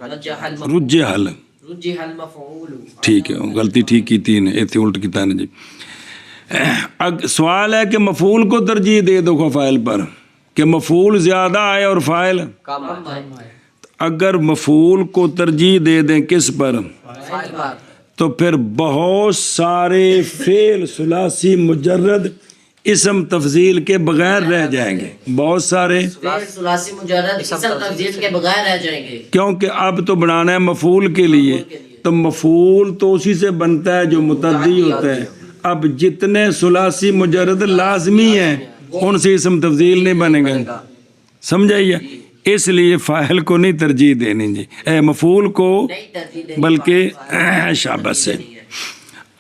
S1: رجح حل،
S3: رجح المفعول،
S1: ٹھیک ہے غلطی ٹھیک کی تھی نے ایتھے الٹ کی تھی جی۔ سوال ہے کہ مفعول کو ترجیح دے دو فاعل پر کہ مفعول زیادہ آئے اور فاعل
S2: کم ہے،
S1: اگر مفعول کو ترجیح دے دیں کس پر؟
S2: فاعل پر،
S1: تو پھر بہت سارے فعل ثلاثی مجرد اسم تفضیل کے بغیر رہ جائیں گے، بہت سارے،
S3: فعل ثلاثی مجرد اسم تفضیل کے بغیر رہ جائیں گے،
S1: کیونکہ اب تو بنانا ہے مفعول کے لیے، تو مفعول تو اسی سے بنتا ہے جو متعدی ہوتا ہے۔ اب جتنے ثلاثی مجرد لازمی ہیں ان سے اسم تفضیل نہیں بنے گا، سمجھائیے؟ اس لیے فاعل کو نہیں ترجیح دینی جی، مفعول کو
S3: نہیں ترجیح دینی،
S1: بلکہ شاباش سے۔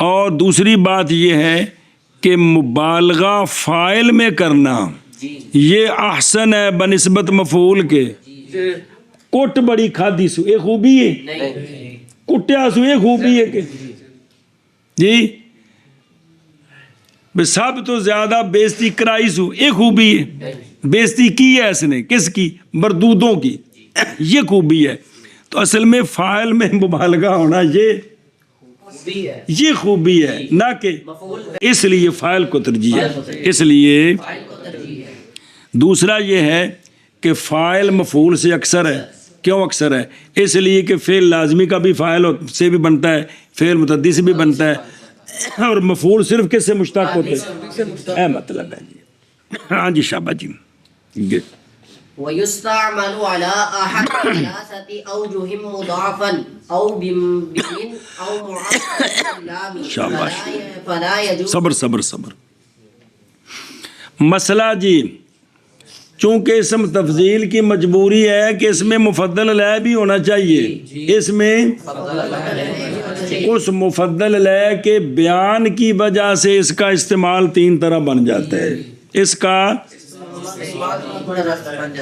S1: اور دوسری بات یہ ہے کہ مبالغہ فاعل میں کرنا یہ احسن ہے بنسبت مفعول کے۔ کوٹ بڑی کھادی سو ایک خوبی ہے،
S3: نہیں،
S1: کٹیا سو ایک خوبی ہے کہ جی بے سب تو زیادہ بےزتی کرائی سو ایک خوبی ہے، بےزتی کی ہے اس نے کس کی؟ مردودوں کی، یہ خوبی ہے۔ تو اصل میں فاعل میں مبالغہ ہونا یہ خوبی ہے نہ کہ، اس لیے فاعل کو ترجیح ہے۔ اس لیے
S3: فاعل کو ترجیح ہے۔
S1: دوسرا یہ ہے کہ فاعل مفعول سے اکثر ہے۔ کیوں اکثر ہے؟ اس لیے کہ فعل لازمی کا بھی فاعل سے بھی بنتا ہے، فعل متعدی سے بھی بنتا ہے، اور مفعول صرف کس سے مشتق ہوتے ہیں؟ اے مطلب ہے جی۔ ہاں جی شاباش جی۔
S3: ويستعمل على أحد ثلاثة أوجه مضاعفا أو بمن أو معطل اللام
S1: شاباش۔
S3: فلا يجوز۔
S1: صبر صبر صبر۔ مسئلہ جی، چونکہ اسم تفضیل کی مجبوری ہے کہ اس میں مفضل لے بھی ہونا چاہیے، اس میں اس مفضل لے کے بیان کی وجہ سے اس کا استعمال تین طرح بن جاتا ہے، اس کا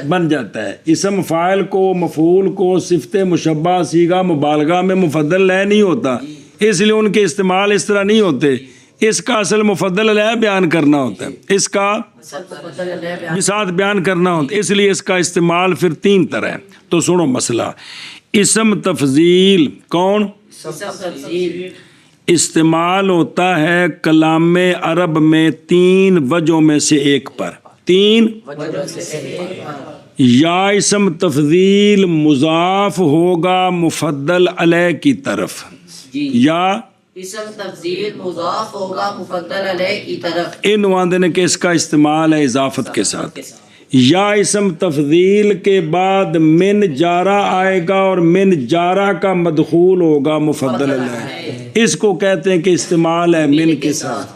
S1: بن جاتا ہے۔ اسم فاعل کو، مفعول کو، صفت مشبہ، صیغہ مبالغہ میں مفضل لے نہیں ہوتا، اس لیے ان کے استعمال اس طرح نہیں ہوتے۔ اس کا اصل مفضل لے بیان کرنا ہوتا ہے، اس کا بساط بیان کرنا ہوتا ہے، اس لیے اس کا استعمال پھر تین طرح ہے۔ تو سنو مسئلہ، اسم تفضیل کون استعمال ہوتا ہے کلام عرب میں تین وجہوں میں سے ایک پر، تین، یا اسم تفضیل مضاف ہوگا مفضل علیہ کی طرف، یا
S3: اسم تفضیل مضاف ہوگا مفضل علیہ کی طرف،
S1: ان واندنے کے اس کا استعمال ہے اضافت کے ساتھ، یا اسم تفضیل کے بعد من جارہ آئے گا اور من جارہ کا مدخول ہوگا مفضل علیہ، اس کو کہتے ہیں کہ استعمال ہے من کے ساتھ۔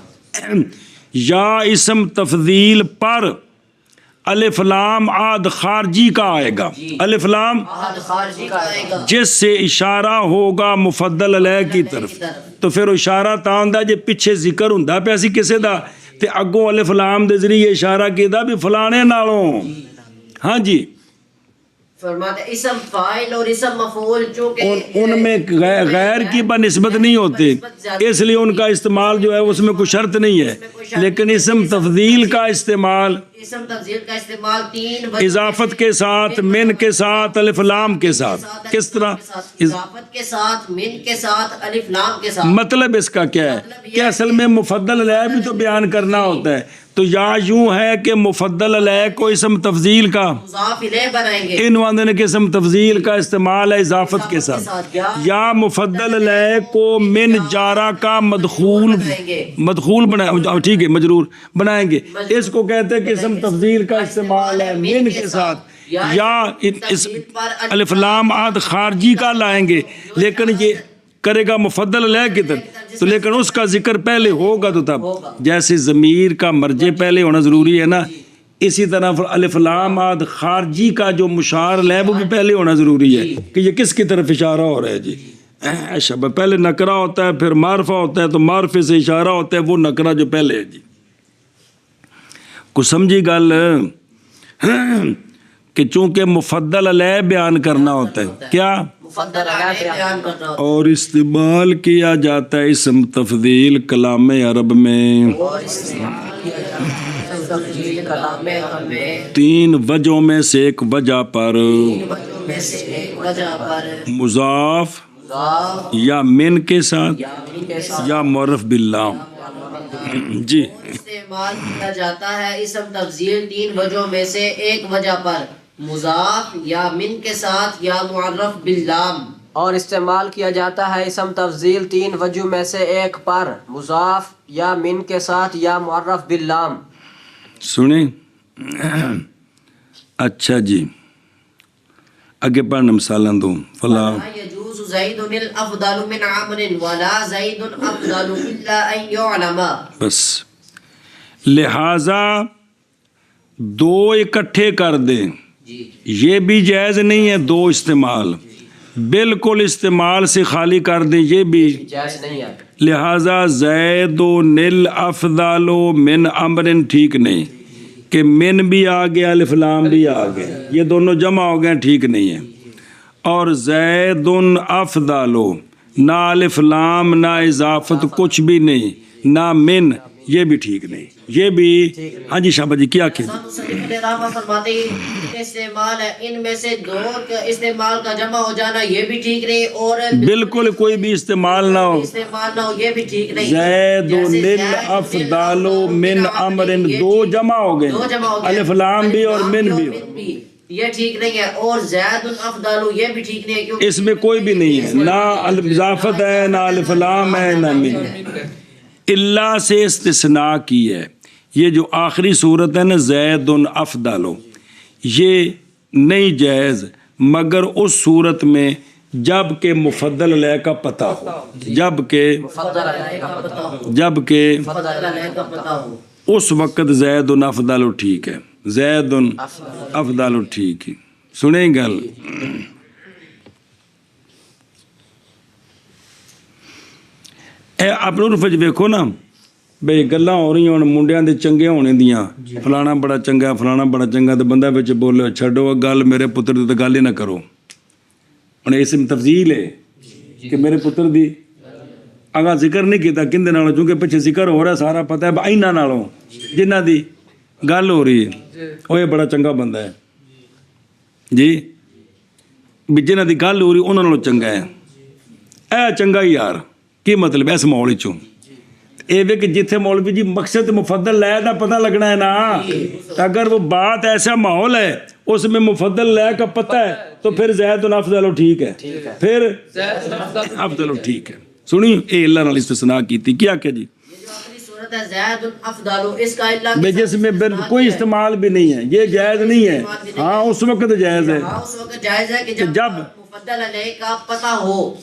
S1: یا اسم تفضیل پر الف لام عاد خارجی کا آئے گا، الف لام
S3: خارجی کا آئے گا
S1: جس سے اشارہ ہوگا مفضل علیہ کی طرف، تو پھر اشارہ تا ہوندا جے پیچھے ذکر ہوندا پیا سی کسے دا تے اگوں الف لام دے ذریعے اشارہ کیتا بھی فلانے نالوں۔ ہاں جی،
S3: فرماتے اسم فاعل اور اسم مفعول چونکہ
S1: ان میں غیر کی بنسبت نہیں ہوتے، اس لیے ان کا استعمال جو ہے اس میں کوئی شرط نہیں ہے، لیکن اسم تفضیل کا استعمال
S3: اسم تفضیل کا استعمال تین
S1: اضافت کے ساتھ، من کے ساتھ، الف لام کے ساتھ، کس طرح؟
S3: اضافت کے ساتھ، من کے ساتھ، الف لام کے ساتھ۔
S1: مطلب اس کا کیا ہے کہ اصل میں مفضل علیہ بھی تو بیان کرنا ہوتا ہے، تو یا یوں ہے کہ مفضل علیہ کو اسم تفضیل کا
S3: مضاف الیہ بنائیں گے،
S1: ان واندنے کے اسم تفضیل کا استعمال ہے اضافت کے ساتھ، یا مفضل علیہ کو من جارہ کا مدخول بنائیں، ٹھیک ہے مجرور بنائیں گے، اس کو کہتے ہیں کہ اسم تفضیل کا استعمال ہے من کے ساتھ، یا الف لام عاد خارجی کا لائیں گے، لیکن یہ کرے گا مفضل علیہ کی طرف، تو لیکن اس کا ذکر پہلے ہوگا تو تب، جیسے ضمیر کا مرجع پہلے ہونا ضروری ہے نا، اسی طرح الف لام عاد خارجی کا جو مشار ہے وہ بھی پہلے ہونا ضروری ہے کہ یہ کس کی طرف اشارہ ہو رہا ہے جی۔ شبہ پہلے نکرہ ہوتا ہے، پھر معرفہ ہوتا ہے، تو معرفے سے اشارہ ہوتا ہے وہ نکرہ جو پہلے ہے جی۔ کو سمجھی گل کہ چونکہ مفضل علیہ بیان کرنا ہوتا ہے کیا،
S2: مفضل علیہ
S3: بیان کرنا ہوتا
S1: اور استعمال کیا جاتا ہے اسم تفضیل کلام عرب میں
S3: اور استعمال کیا جاتا ہے تفضیل کلام عرب میں
S1: 3 وجہوں میں سے ایک وجہ پر،
S3: وجہوں میں سے ایک وجہ پر
S1: مضاف
S3: مضاف
S1: یا من کے ساتھ
S3: یا من کے ساتھ
S1: یا معرف باللہ. جی
S3: استعمال کیا جاتا ہے اسم تفضیل 3 وجہوں میں سے ایک وجہ پر، مضاف یا من کے ساتھ یا معرف باللام.
S2: اور استعمال کیا جاتا ہے اسم تفضیل 3 وجہ میں سے ایک پر، مضاف یا من کے ساتھ یا معرف باللام.
S1: سنیں. اچھا جی آگے پڑھنا مثالیں دو. فلا
S3: لا يجوز زید الافضل من عمر ولا زید افضل الا ان يعلم.
S1: بس لہذا 2 اکٹھے کر دیں
S3: جی
S1: یہ بھی جائز نہیں ہے، 2 استعمال بالکل استعمال سے خالی کر دیں یہ بھی.
S2: جائز نہیں ہے.
S1: لہذا زید الافضل من امر ٹھیک نہیں، کہ من بھی آ گیا الف لام بھی آ گیا، یہ دونوں جمع ہو گئے ٹھیک نہیں ہے. اور زید افضل نہ الف لام نہ اضافت کچھ بھی نہیں نہ من، یہ بھی ٹھیک نہیں، یہ بھی. ہاں جی شابہ جی کیا کہ
S3: مصنف رحمہ فرماتے ہیں استعمال ہے ان میں سے 2 کا استعمال کا جمع ہو جانا یہ بھی ٹھیک نہیں، اور
S1: بالکل کوئی بھی استعمال نہ ہو.
S3: استعمال نہ ہو یہ بھی ٹھیک نہیں.
S1: زید
S3: جیسے
S1: الافضل من امر 2 جمع ہو گئے،
S3: 2 جمع ہو گئے،
S1: الف لام بھی اور من بھی،
S3: یہ ٹھیک نہیں ہے. اور زید الافضل یہ بھی ٹھیک نہیں ہے کیونکہ
S1: اس میں کوئی بھی نہیں ہے، نہ اضافت ہے نہ الف لام ہے نہ من ہے. اللہ سے استثناء کی ہے یہ جو آخری صورت ہے نا زید افضل، یہ نہیں جائز مگر اس صورت میں جب کہ مفضل علیہ کا پتہ ہو، جب کہ
S2: مفضل علیہ کا پتہ ہو.
S1: جب کہ
S3: مفضل علیہ کا پتہ ہو
S1: اس وقت زید افضل ٹھیک ہے، زید افضل ٹھیک ہے. سنیں گل اے اپنے رفج ویکھو نا بھئی گلاں ہو رہی ہوں منڈیاں دے چنگے ہونے دیاں، فلانا بڑا چنگا فلانا بڑا چنگا، تو بندہ بچ بولے چھڈو گل میرے پتر دی تو گل ہی نہ کرو. ہن اسم تفضیل ہے کہ میرے پتر دی اگاں ذکر نہیں کیتا کندے نالوں، چونکہ پیچھے ذکر ہو رہا سارا پتہ ہے ایناں نالوں جنہاں دی گل ہو رہی ہے وہ یہ بڑا چنگا بندہ ہے جی، بھی جنہاں دی گل ہو رہی انہاں نالوں چنگا ہے، اے چنگا ہی یار. کی مطلب اس ماحول چوں یہ کہ جتھے مولوی جی مقصد مفضل لے کا پتہ لگنا ہے نا، اگر وہ بات ایسا ماحول ہے اس میں مفضل لے کا پتہ ہے تو پھر زید افضل ٹھیک ہے، پھر افضل ٹھیک ہے. سنی اے اللہ نال استثناء کیتی کیا کہ جی
S3: صورت ہے زید الافضل، اس کا اللہ
S1: بے جس میں کوئی استعمال بھی نہیں ہے، یہ جائز نہیں ہے. ہاں اس وقت جائز ہے،
S3: اس وقت جائز ہے کہ جب مفضل علیہ کا پتہ ہو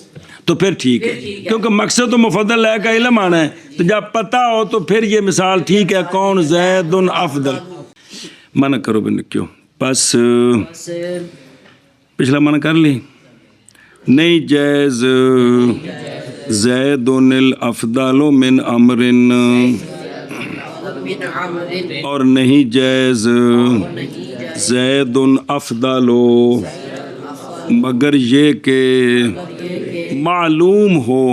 S1: تو پھر ٹھیک ہے، کیونکہ مقصد تو مفضل لے کا علم آنا ہے، تو جب پتہ ہو تو پھر یہ مثال ٹھیک ہے. کون زید افضل منع کرو بن کیوں بس پچھلا منع کر لی نہیں جائز. زید الافضل من امر اور نہیں جائز زید افضل مگر یہ کہ معلوم ہو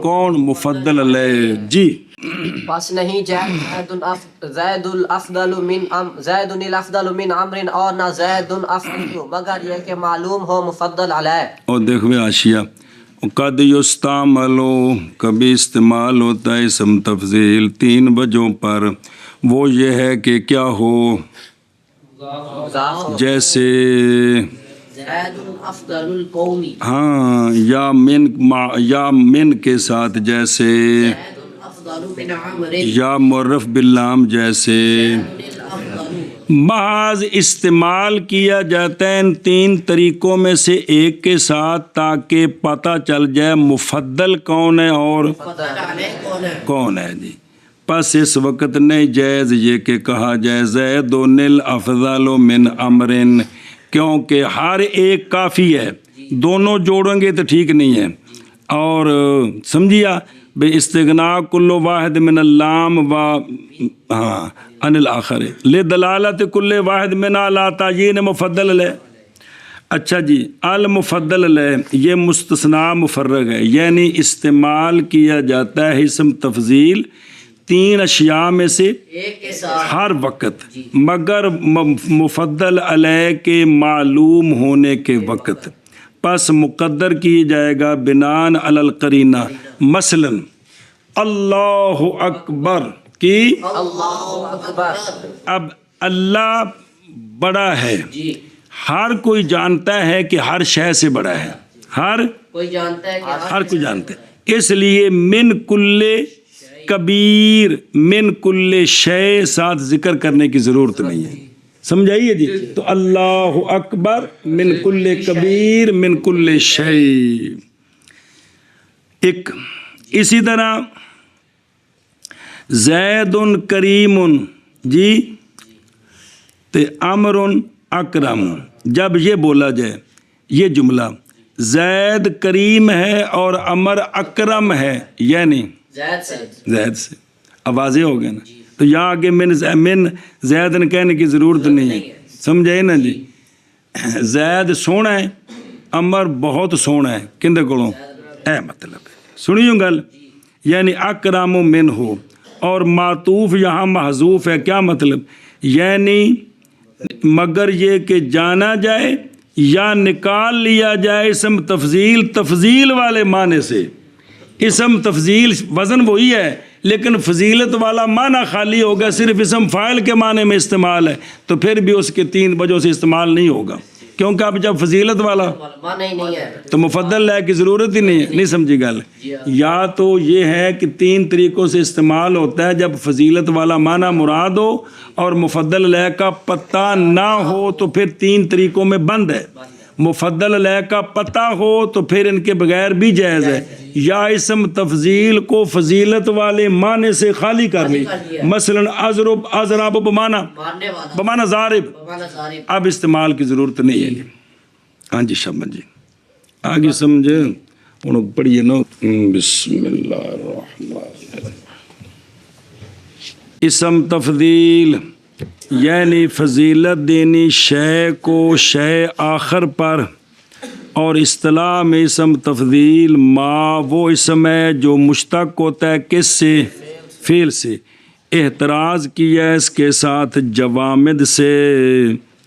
S1: کون مفضل علیہ. جی
S2: پس نہیں جائز زید الافضل من عمر اور نہ زید افضل مگر یہ کہ معلوم ہو مفضل علیہ.
S1: اور دیکھوے آشیہ قد یستعمل کبھی استعمال ہوتا ہے اسم تفضیل 3 وجہوں پر، وہ یہ ہے کہ کیا ہو جیسے
S3: زید الافضل القومی،
S1: ہاں یا من کے ساتھ جیسے،
S3: زید الافضل من عمر،
S1: یا معرف باللام جیسے. محض استعمال کیا جاتا ہے ان 3 طریقوں میں سے ایک کے ساتھ تاکہ پتہ چل جائے مفضل کون ہے اور
S3: مفضل علیہ کون ہے.
S1: کون ہے. جی پس اس وقت نہیں جائز یہ کہ کہا جائے زید الافضل من امر، کیونکہ ہر ایک کافی ہے، دونوں جوڑیں گے تو ٹھیک نہیں ہے. اور سمجھیا بے استغنا کل واحد من اللام و ہاں عن الآخر لے دلالت کل واحد من لا تعین مفضل لے. اچھا جی، المفضل لے یہ مستثنیٰ مفرغ ہے، یعنی استعمال کیا جاتا ہے اسم تفضیل 3 اشیاء میں سے
S3: ایک کے ساتھ
S1: ہر وقت، مگر مفضل علیہ کے معلوم ہونے کے وقت، پس مقدر کی جائے گا بنان علی القرینہ. مثلا اللہ اکبر کی
S2: اللہ اکبر.
S1: اب اللہ بڑا ہے،
S3: جی
S1: ہر کوئی جانتا ہے کہ ہر شے سے بڑا ہے، ہر
S3: کوئی جانتا ہے کہ
S1: ہر کوئی جانتا ہے، اس لیے من کل کبیر من کل شے ساتھ ذکر کرنے کی ضرورت نہیں ہے. سمجھائیے جی. تو اللہ اکبر من کل کبیر من کل شے. ایک اسی طرح زید کریم جی تے امر اکرم، جب یہ بولا جائے یہ جملہ زید کریم ہے اور امر اکرم ہے، یعنی
S3: زید سے
S1: زید سے، اب واضح ہو گیا نا. تو یہاں آگے من زید نے کہنے کی ضرورت نہیں ہے. سمجھے نا جی. زید سونا ہے، امر بہت سونا ہے، کندے کولوں اے مطلب ہے. سنیوں گل، یعنی اکرم من ہو، اور معطوف یہاں محذوف ہے. کیا مطلب؟ یعنی مگر یہ کہ جانا جائے یا نکال لیا جائے اسم تفضیل تفضیل والے معنی سے. اسم تفضیل وزن وہی ہے لیکن فضیلت والا معنی خالی ہوگا، صرف اسم فاعل کے معنی میں استعمال ہے، تو پھر بھی اس کے 3 وجہوں سے استعمال نہیں ہوگا، کیونکہ اب جب فضیلت والا
S3: معنی ہی نہیں ہے
S1: تو مفضل لے کی ضرورت ہی نہیں ہے. نہیں سمجھی گل؟ یا تو یہ ہے کہ 3 طریقوں سے استعمال ہوتا ہے، جب فضیلت والا معنی مراد ہو اور مفضل لے کا پتہ نہ ہو تو پھر 3 طریقوں میں بند ہے. مفضل لے کا پتہ ہو تو پھر ان کے بغیر بھی جائز ہے، یا اسم تفضیل کو فضیلت والے معنی سے خالی کر لی. مثلا اضرب بمعنی
S3: ماننے والا
S1: بمعنی ضارب،
S3: بمعنی ضارب.
S1: اب استعمال کی ضرورت نہیں ہے. ہاں جی شامل جی آگے سمجھے. ہوں پڑھیے نا بسم اللہ الرحمن الرحیم. اسم تفضیل یعنی فضیلت دینی شے کو شے آخر پر، اور اصطلاح میں اسم تفضیل ما وہ اسم ہے جو مشتق ہوتا ہے کس سے؟ فعل سے. احتراز کیا ہے اس کے ساتھ جوامد سے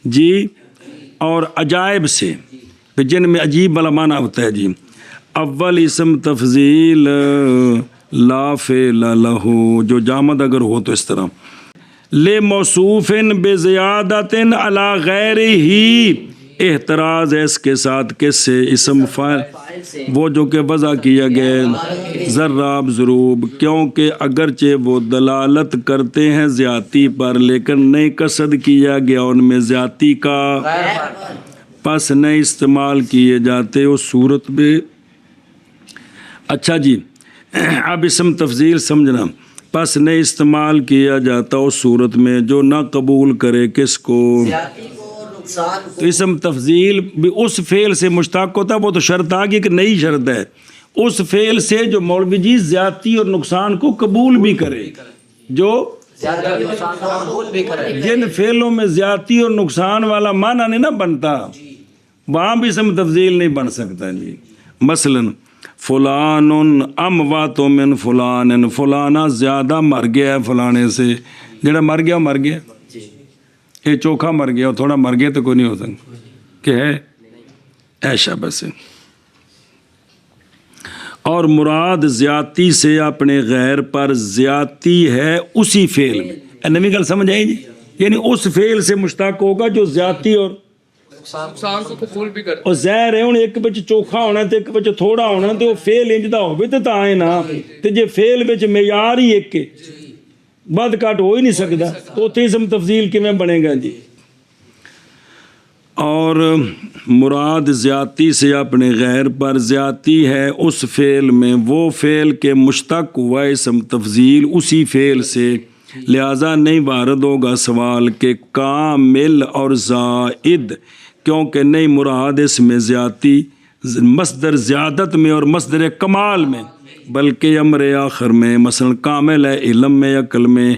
S1: جی اور عجائب سے، جن میں عجیب والا معنی ہوتا ہے جی. اول اسم تفضیل لا فعل لہو، جو جامد اگر ہو تو اس طرح لے موصوف بزیادت علی غیر ہی. احتراز ہے اس کے ساتھ کس سے؟ اسم فاعل، وہ جو کہ وضع کیا گیا ضراب ضروب، کیونکہ اگرچہ وہ دلالت کرتے ہیں زیادتی پر لیکن نہیں قصد کیا گیا ان میں زیادتی کا، پس نہیں استعمال کیے جاتے اس صورت میں. اچھا جی، اب اسم تفضیل سمجھنا، پس نہیں استعمال کیا جاتا اس صورت میں جو نہ قبول کرے کس کو؟
S3: زیادتی کو اور نقصان کو.
S1: تو اسم تفضیل بھی اس فعل سے مشتق ہوتا ہے، وہ تو شرط آ گئی کہ نئی شرط ہے، اس فعل سے جو مولوی جی زیادتی اور نقصان کو قبول بھی کرے، جو
S2: زیادتی اور نقصان کو قبول بھی کرے.
S1: جن فعلوں میں زیادتی اور نقصان والا معنی نہیں نہ بنتا وہاں بھی اسم تفضیل نہیں بن سکتا جی. مثلا فلان اموات من فلان، فلانا زیادہ مر گیا ہے فلانے سے. جڑا مر گیا وہ مر گیا، یہ چوکھا مر گیا تھوڑا مر گیا تو کوئی نہیں ہو سکتا کہ ہے ایشا بس. اور مراد زیادتی سے اپنے غیر پر زیادتی ہے اسی فعل میں. نویں گل سمجھ آئی جی؟ یعنی اس فعل سے مشتق ہوگا جو زیادتی اور
S4: نقصان کو قبول بھی کرتا.
S1: اور ظاہر ہے ہوں ایک بچ چوکھا ہونا تے ایک بچ تھوڑا ہونا تے وہ فعل انج دا ہوے تے تاں ہے نا. تے جے فعل وچ معیار ہی ایک ہے بد کٹ ہو ہی نہیں سکتا تو اتنے اسم تفضیل کیویں بنے گا جی. اور مراد زیادتی سے اپنے غیر پر زیادتی ہے اس فعل میں، وہ فعل کے مشتق ہوا اسم تفضیل اسی فعل سے، لہذا نہیں وارد ہوگا سوال کہ کامل اور زائد، کیونکہ نہیں مراد اس میں زیادتی مصدر زیادت میں اور مصدر کمال میں. بلکہ امر آخر میں مثلا کامل ہے علم میں عقل میں،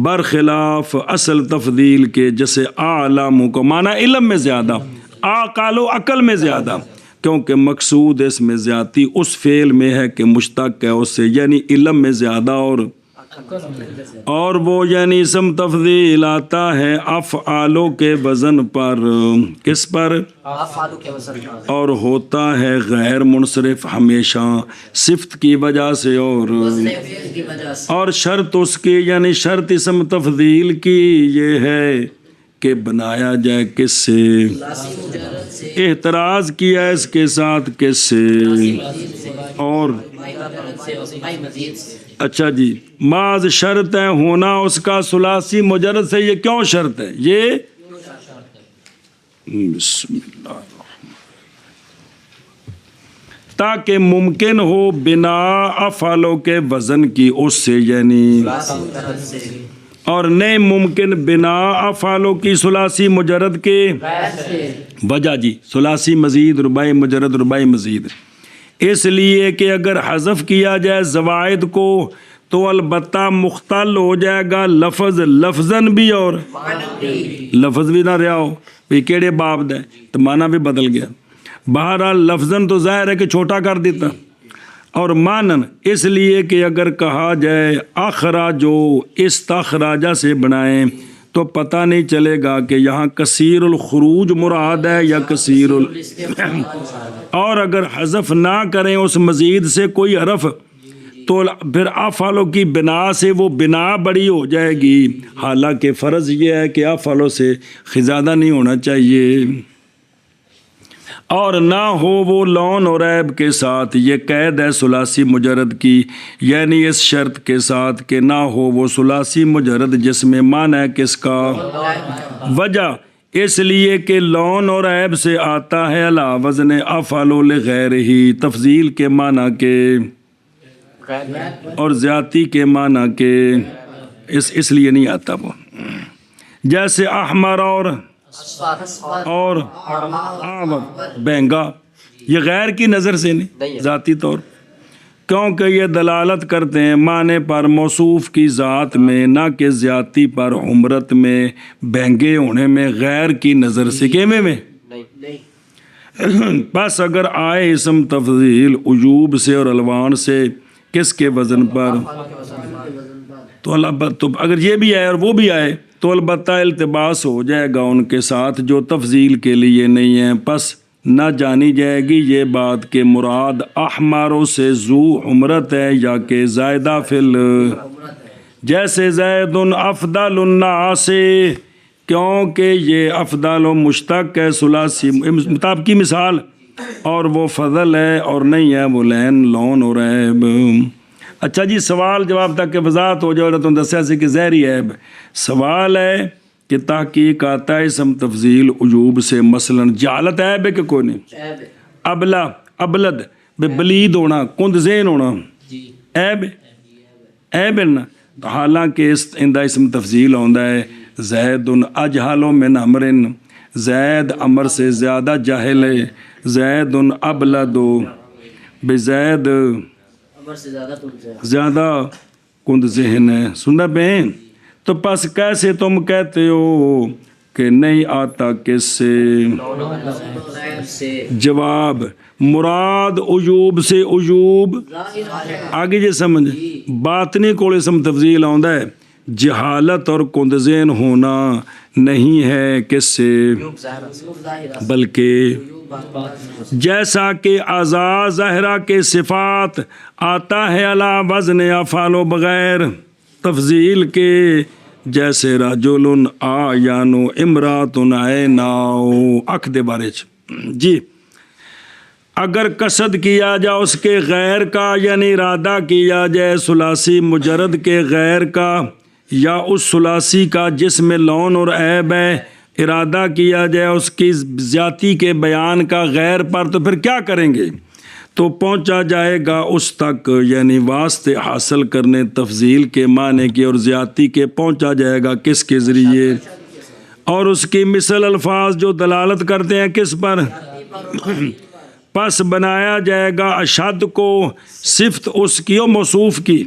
S1: برخلاف اصل تفضیل کے جیسے اعلم کو معنی علم میں زیادہ، اعقل و عقل میں زیادہ، کیونکہ مقصود اس میں زیادتی اس فعل میں ہے کہ مشتق ہے اس سے، یعنی علم میں زیادہ اور وہ یعنی اسم تفضیل آتا ہے افعالوں کے وزن پر، کس پر؟
S2: افعالو کے وزن پر،
S1: اور ہوتا ہے غیر منصرف ہمیشہ صفت کی وجہ سے
S3: فعل کی وجہ سے،
S1: اور شرط اس کی یعنی شرط اسم تفضیل کی یہ ہے کہ بنایا جائے کس سے؟
S3: ثلاثی مجرد سے،
S1: اعتراض کیا اس کے ساتھ کس سے؟ اور
S3: مزید سے،
S1: اچھا جی معاذ شرط ہے ہونا اس کا ثلاثی مجرد سے، یہ کیوں شرط ہے؟ یہ بسم اللہ تاکہ ممکن ہو بنا افعالوں کے وزن کی اس سے، یعنی اور نہیں ممکن بنا افعالوں کی ثلاثی مجرد کے وجہ جی ثلاثی مزید رباعی مجرد رباعی مزید، اس لیے کہ اگر حذف کیا جائے زوائد کو تو البتہ مختل ہو جائے گا لفظ لفظاً بھی اور لفظ بھی نہ رہا ہو بھی کیڑے باب دے تو معنی بھی بدل گیا، بہرحال لفظاً تو ظاہر ہے کہ چھوٹا کر دیتا، اور مانن اس لیے کہ اگر کہا جائے اخراجو استخراجہ سے بنائیں تو پتہ نہیں چلے گا کہ یہاں کثیر الخروج مراد ہے یا کثیر اور اگر حذف نہ کریں اس مزید سے کوئی حرف تو پھر افعالوں کی بنا سے وہ بنا بڑی ہو جائے گی، حالانکہ فرض یہ ہے کہ افعالوں سے خزادہ نہیں ہونا چاہیے، اور نہ ہو وہ لون اور عیب کے ساتھ، یہ قید ہے ثلاثی مجرد کی، یعنی اس شرط کے ساتھ کہ نہ ہو وہ ثلاثی مجرد جس میں معنی ہے کس کا؟ وجہ اس لیے کہ لون اور عیب سے آتا ہے علی وزن افعل لغیر ہی، تفضیل کے معنی کے اور زیادتی کے معنی کے، اس لیے نہیں آتا وہ، جیسے احمر اور بینگا، یہ غیر کی نظر سے نہیں ذاتی طور، کیونکہ یہ دلالت کرتے ہیں معنی پر موصوف کی ذات میں نہ کہ زیادتی پر، عمرت میں بینگے ہونے میں غیر کی نظر سے کیمے میں بس اگر آئے اسم تفضیل عجوب سے اور الوان سے کس کے وزن پر تو اگر یہ بھی آئے اور وہ بھی آئے تو البتہ التباس ہو جائے گا ان کے ساتھ جو تفضیل کے لیے نہیں ہیں، پس نہ جانی جائے گی یہ بات کہ مراد احماروں سے ذو عمرت ہے یا کہ زائدہ فل، جیسے زید افضل الناس، کیونکہ یہ افضل و مشتق ہے ثلاثی مطابقی مثال، اور وہ فضل ہے اور نہیں ہے وہ لین لون اور عیب۔ اچھا جی سوال جواب تک کہ وضاحت ہو جائے، تم دسیا سی کہ ظاہری عیب سوال ہے کہ تحقیق آتا ہے اسم تفضیل عجوب سے، مثلا جہالت عیب ہے کہ کوئی نہیں، ابلا ابلد بلید ہونا کند ذہن ہونا عیب عیب ہے نا، حالانکہ اندہ اسم تفضیل ہوتا ہے زید اجہل من امر، زید امر سے زیادہ جاہل ہے، زید ابلد بزید زیادہ کند ذہن ہے، سننا بہن، تو پس کیسے تم کہتے ہو کہ نہیں آتا کس سے؟ جواب مراد عجوب سے عجوب آگے جی سمجھ باطنی کو اسم تفضیل آندا ہے، جہالت اور کند ذہن ہونا نہیں ہے کس سے، بلکہ جیسا کہ اعضاء ظاہرہ کے صفات آتا ہے علی وزن افعال و بغیر تفضیل کے، جیسے رجل آیانو امرات عیناؤ اکھ دے بارے جی، اگر قصد کیا جائے اس کے غیر کا یعنی ارادہ کیا جائے ثلاثی مجرد کے غیر کا یا اس ثلاثی کا جس میں لون اور عیب ہے، ارادہ کیا جائے اس کی زیادتی کے بیان کا غیر پر، تو پھر کیا کریں گے؟ تو پہنچا جائے گا اس تک یعنی واسطے حاصل کرنے تفضیل کے معنی کی اور زیادتی کے، پہنچا جائے گا کس کے ذریعے؟ اور اس کی مثل الفاظ جو دلالت کرتے ہیں کس پر؟ پس بنایا جائے گا اشد کو صفت اس کی و موصوف کی،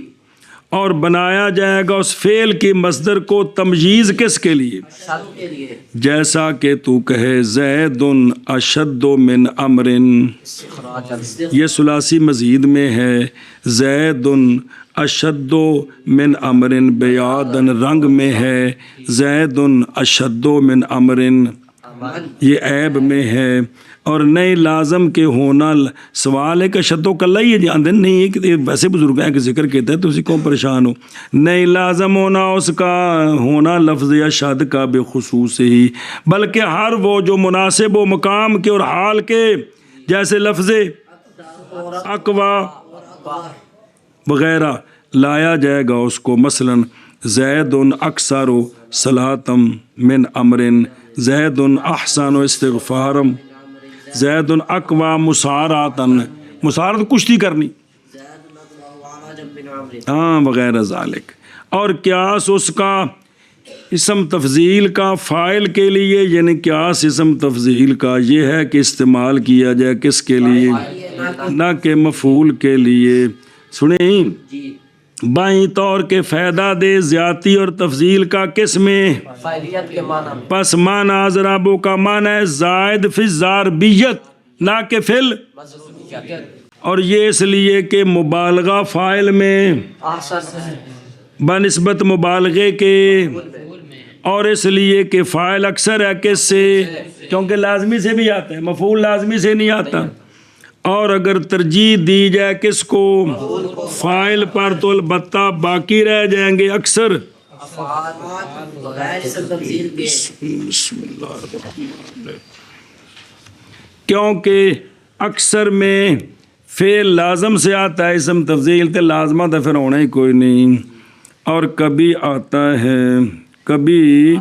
S1: اور بنایا جائے گا اس فعل کی مصدر کو تمییز کس کے لیے؟
S2: شرط کے لیے
S1: جیسا کہ تو کہے زید اشد من امر، یہ ثلاثی مزید میں ہے، زید اشد من امر بیادن رنگ میں ہے، زید اشد من امر یہ عیب میں ہے، اور نئے لازم کے ہونا سوال ہے کہ اشد و کلّا ہی ہے جی آندن نہیں ہے کہ ویسے بزرگ ہیں کہ ذکر کہتا ہے تو اسی کو پریشان ہو، نئے لازم ہونا اس کا ہونا لفظ اشد کا بخصوص ہی، بلکہ ہر وہ جو مناسب و مقام کے اور حال کے، جیسے لفظ اقوا وغیرہ لایا جائے گا اس کو، مثلا زید اکثر صلاۃم من امر، زید احسن استغفارم، زید اقوا مساراتن، مسارت کشتی کرنی، ہاں وغیرہ ذالک۔ اور قیاس اس کا اسم تفضیل کا فاعل کے لیے، یعنی قیاس اسم تفضیل کا یہ ہے کہ استعمال کیا جائے کس کے لیے؟ نہ کہ مفعول کے لیے۔ سنیں، بائیں طور کے فائدہ دے زیادتی اور تفضیل کا کس میں؟
S2: فاعلیت کے معنی میں۔
S1: پس معنی ضرابوں کا معنی ہے زائد فی ضاربیت نہ کہ فل، اور یہ اس لیے کہ مبالغہ فاعل میں
S2: احسن
S1: بنسبت مبالغے کے، اور اس لیے کہ فاعل اکثر ہے کس سے؟ کیونکہ لازمی سے بھی آتا ہے، مفعول لازمی سے نہیں آتا، اور اگر ترجیح دی جائے کس کو؟ فاعل پر، تو البتہ باقی رہ جائیں گے اکثر۔
S3: غیر اسم تفضیل کے
S1: بسم اللہ الرحمن الرحیم، کیونکہ اکثر میں فعل لازم سے آتا ہے، اسم تفضیل تے لازمہ تو پھر ہونا ہی کوئی نہیں، اور کبھی آتا ہے، کبھی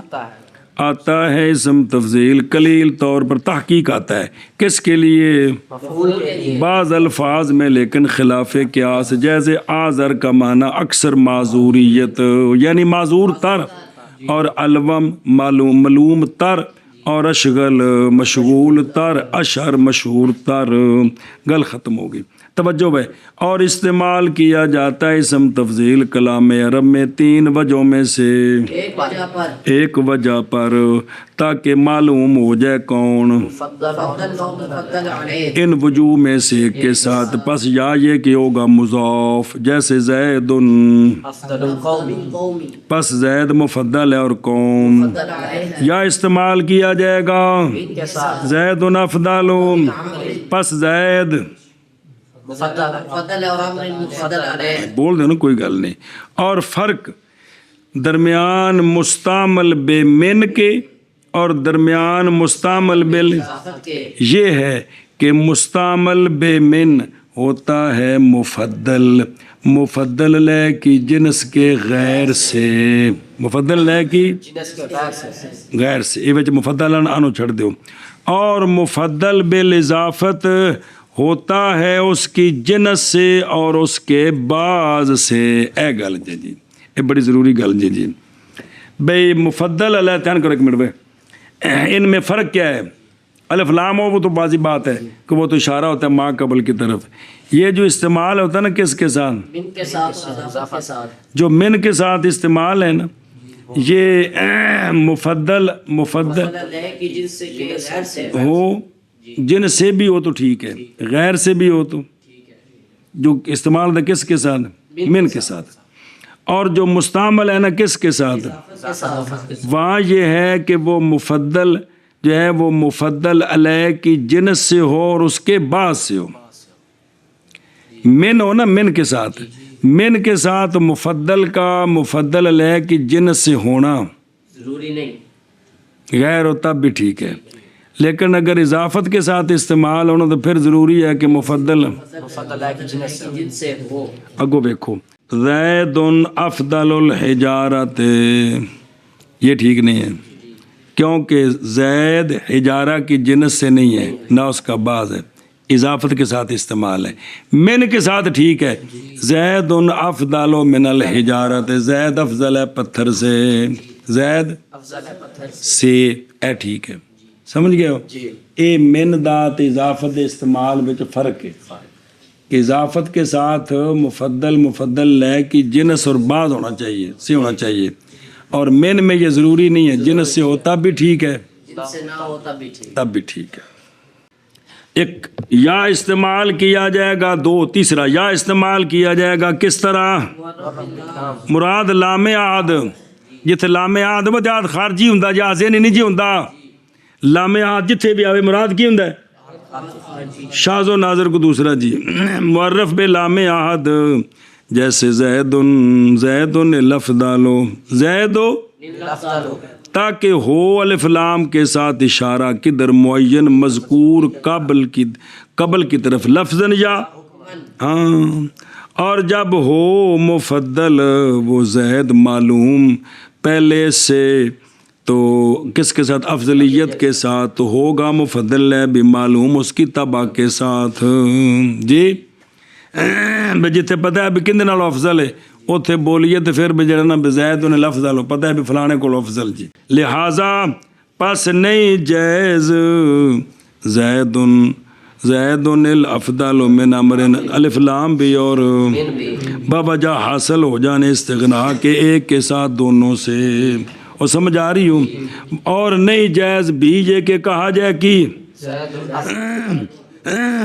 S1: آتا ہے اسم تفضیل قلیل طور پر تحقیق آتا ہے کس کے لیے؟
S2: مفعول کے لیے۔
S1: بعض الفاظ میں لیکن خلاف قیاس، جیسے آذر کا معنی اکثر معذوریت یعنی معذور تر، اور الوم ملوم تر، اور اشغل مشغول تر، اشہر مشہور تر، گل ختم ہوگی۔ توجہ ہے، اور استعمال کیا جاتا ہے اسم تفضیل کلام عرب میں تین وجہوں میں سے ایک وجہ پر، تاکہ معلوم ہو جائے کون ان وجوہ میں سے ایک کے ساتھ، پس یا یہ کہ ہوگا مضاف، جیسے زید
S2: افضل القوم،
S1: پس زید مفضل ہے اور قوم، یا استعمال کیا جائے گا
S2: کے ساتھ
S1: زید افضل، پس زید
S3: مفضل اور امر مفضل علیہ،
S1: بول دے نا کوئی گل نہیں۔ اور فرق درمیان مستعمل بے من کے اور درمیان مستعمل بل یہ ہے کہ مستعمل بے من ہوتا ہے مفضل، مفضل لے کی جنس کے غیر سے، مفضل لے کی
S2: جنس کے
S1: غیر سے، یہ وچ مفضل آنو چھڑ دیو، اور مفضل بالاضافت ہوتا ہے اس کی جنس سے اور اس کے بعض سے۔ اے گل جی جی یہ بڑی ضروری گل جی جی بھئی مفضل علیہ دھیان کرو ایک منٹ بھائی، ان میں فرق کیا ہے؟ الف لام ہو وہ تو بازی بات ہے کہ وہ تو اشارہ ہوتا ہے ما قبل کی طرف، یہ جو استعمال ہوتا ہے نا کس کے ساتھ؟
S3: من کے ساتھ اور اضافہ کے ساتھ،
S1: جو من کے ساتھ استعمال ہے نا، یہ مفضل
S3: علیہ کی جنس سے کہ غیر سے
S1: ہو، جن سے بھی ہو تو ٹھیک ہے، غیر سے بھی ہو تو جو استعمال ہے کس کے ساتھ؟ من کے ساتھ، اور جو مستعمل ہے نا کس کے ساتھ؟ وہاں یہ ہے کہ وہ مفضل جو ہے وہ مفضل علیہ کی جنس سے ہو اور اس کے بعد سے ہو، من ہو نا من کے ساتھ، من کے ساتھ مفضل کا مفضل علیہ کی جنس سے ہونا
S3: ضروری نہیں،
S1: غیر ہو تب بھی ٹھیک ہے، لیکن اگر اضافت کے ساتھ استعمال ہونا تو پھر ضروری ہے کہ مفضل
S3: جنس سے ہو۔
S1: اگو دیکھو زید افضل الحجارت، یہ ٹھیک نہیں ہے کیونکہ زید حجارہ کی جنس سے نہیں ہے، نہ اس کا بعض ہے، اضافت کے ساتھ استعمال ہے، من کے ساتھ ٹھیک ہے، زید افضل من الحجارت، زید افضل ہے پتھر سے، زید سے اے ٹھیک ہے، ਸਮਝ ਗਏ ਹੋ
S2: جی
S1: ਇਹ ਮਿਨ ਦਾ ਤੇ ਇਜ਼ਾਫਤ ਦੇ ਇਸਤੇਮਾਲ ਵਿੱਚ ਫਰਕ ਹੈ کہ اضافت کے ساتھ مفضل لے کی جنس اور بعض ہونا چاہیے اور من میں یہ ضروری نہیں ہے جنس سے ہوتا بھی ٹھیک ہے
S3: جن سے نہ ہوتا بھی ٹھیک
S1: تب بھی ٹھیک ہے ایک یا استعمال کیا جائے گا دو تیسرا یا استعمال کیا جائے گا کس طرح مراد لام عہد جتھے لام عہد وجاد خارجی ہوندا یا ذہنی نہیں جی ہوندا لام عہد جتھے بھی آوے مراد کی ہوندا ہے شاذ و ناظر کو دوسرا جی معرف بے لام عہد جیسے زید لفظ ڈالو زید تاکہ ہو الف لام کے ساتھ اشارہ کدھر معین مذکور قبل کی طرف لفظاً یا ہاں اور جب ہو مفضل وہ زید معلوم پہلے سے تو کس کے ساتھ افضلیت کے ساتھ تو ہوگا مفضل ہے بھی معلوم اس کی تبع کے ساتھ جی جتنے پتہ ہے بھی کندے نال افضل ہے اتنے بولیے تو پھر بھی جڑا نا بزید انہیں لفظ ڈالو پتہ ہے بھی فلانے کو افضل جی لہٰذا پس نہیں جائز زید الافضل من امر الف لام بھی اور بوجہ حاصل ہو جانے استغنا کے ایک کے ساتھ دونوں سے اور سمجھ آ رہی ہوں اور نہیں جائز بھی یہ کہ کہا جائے کہ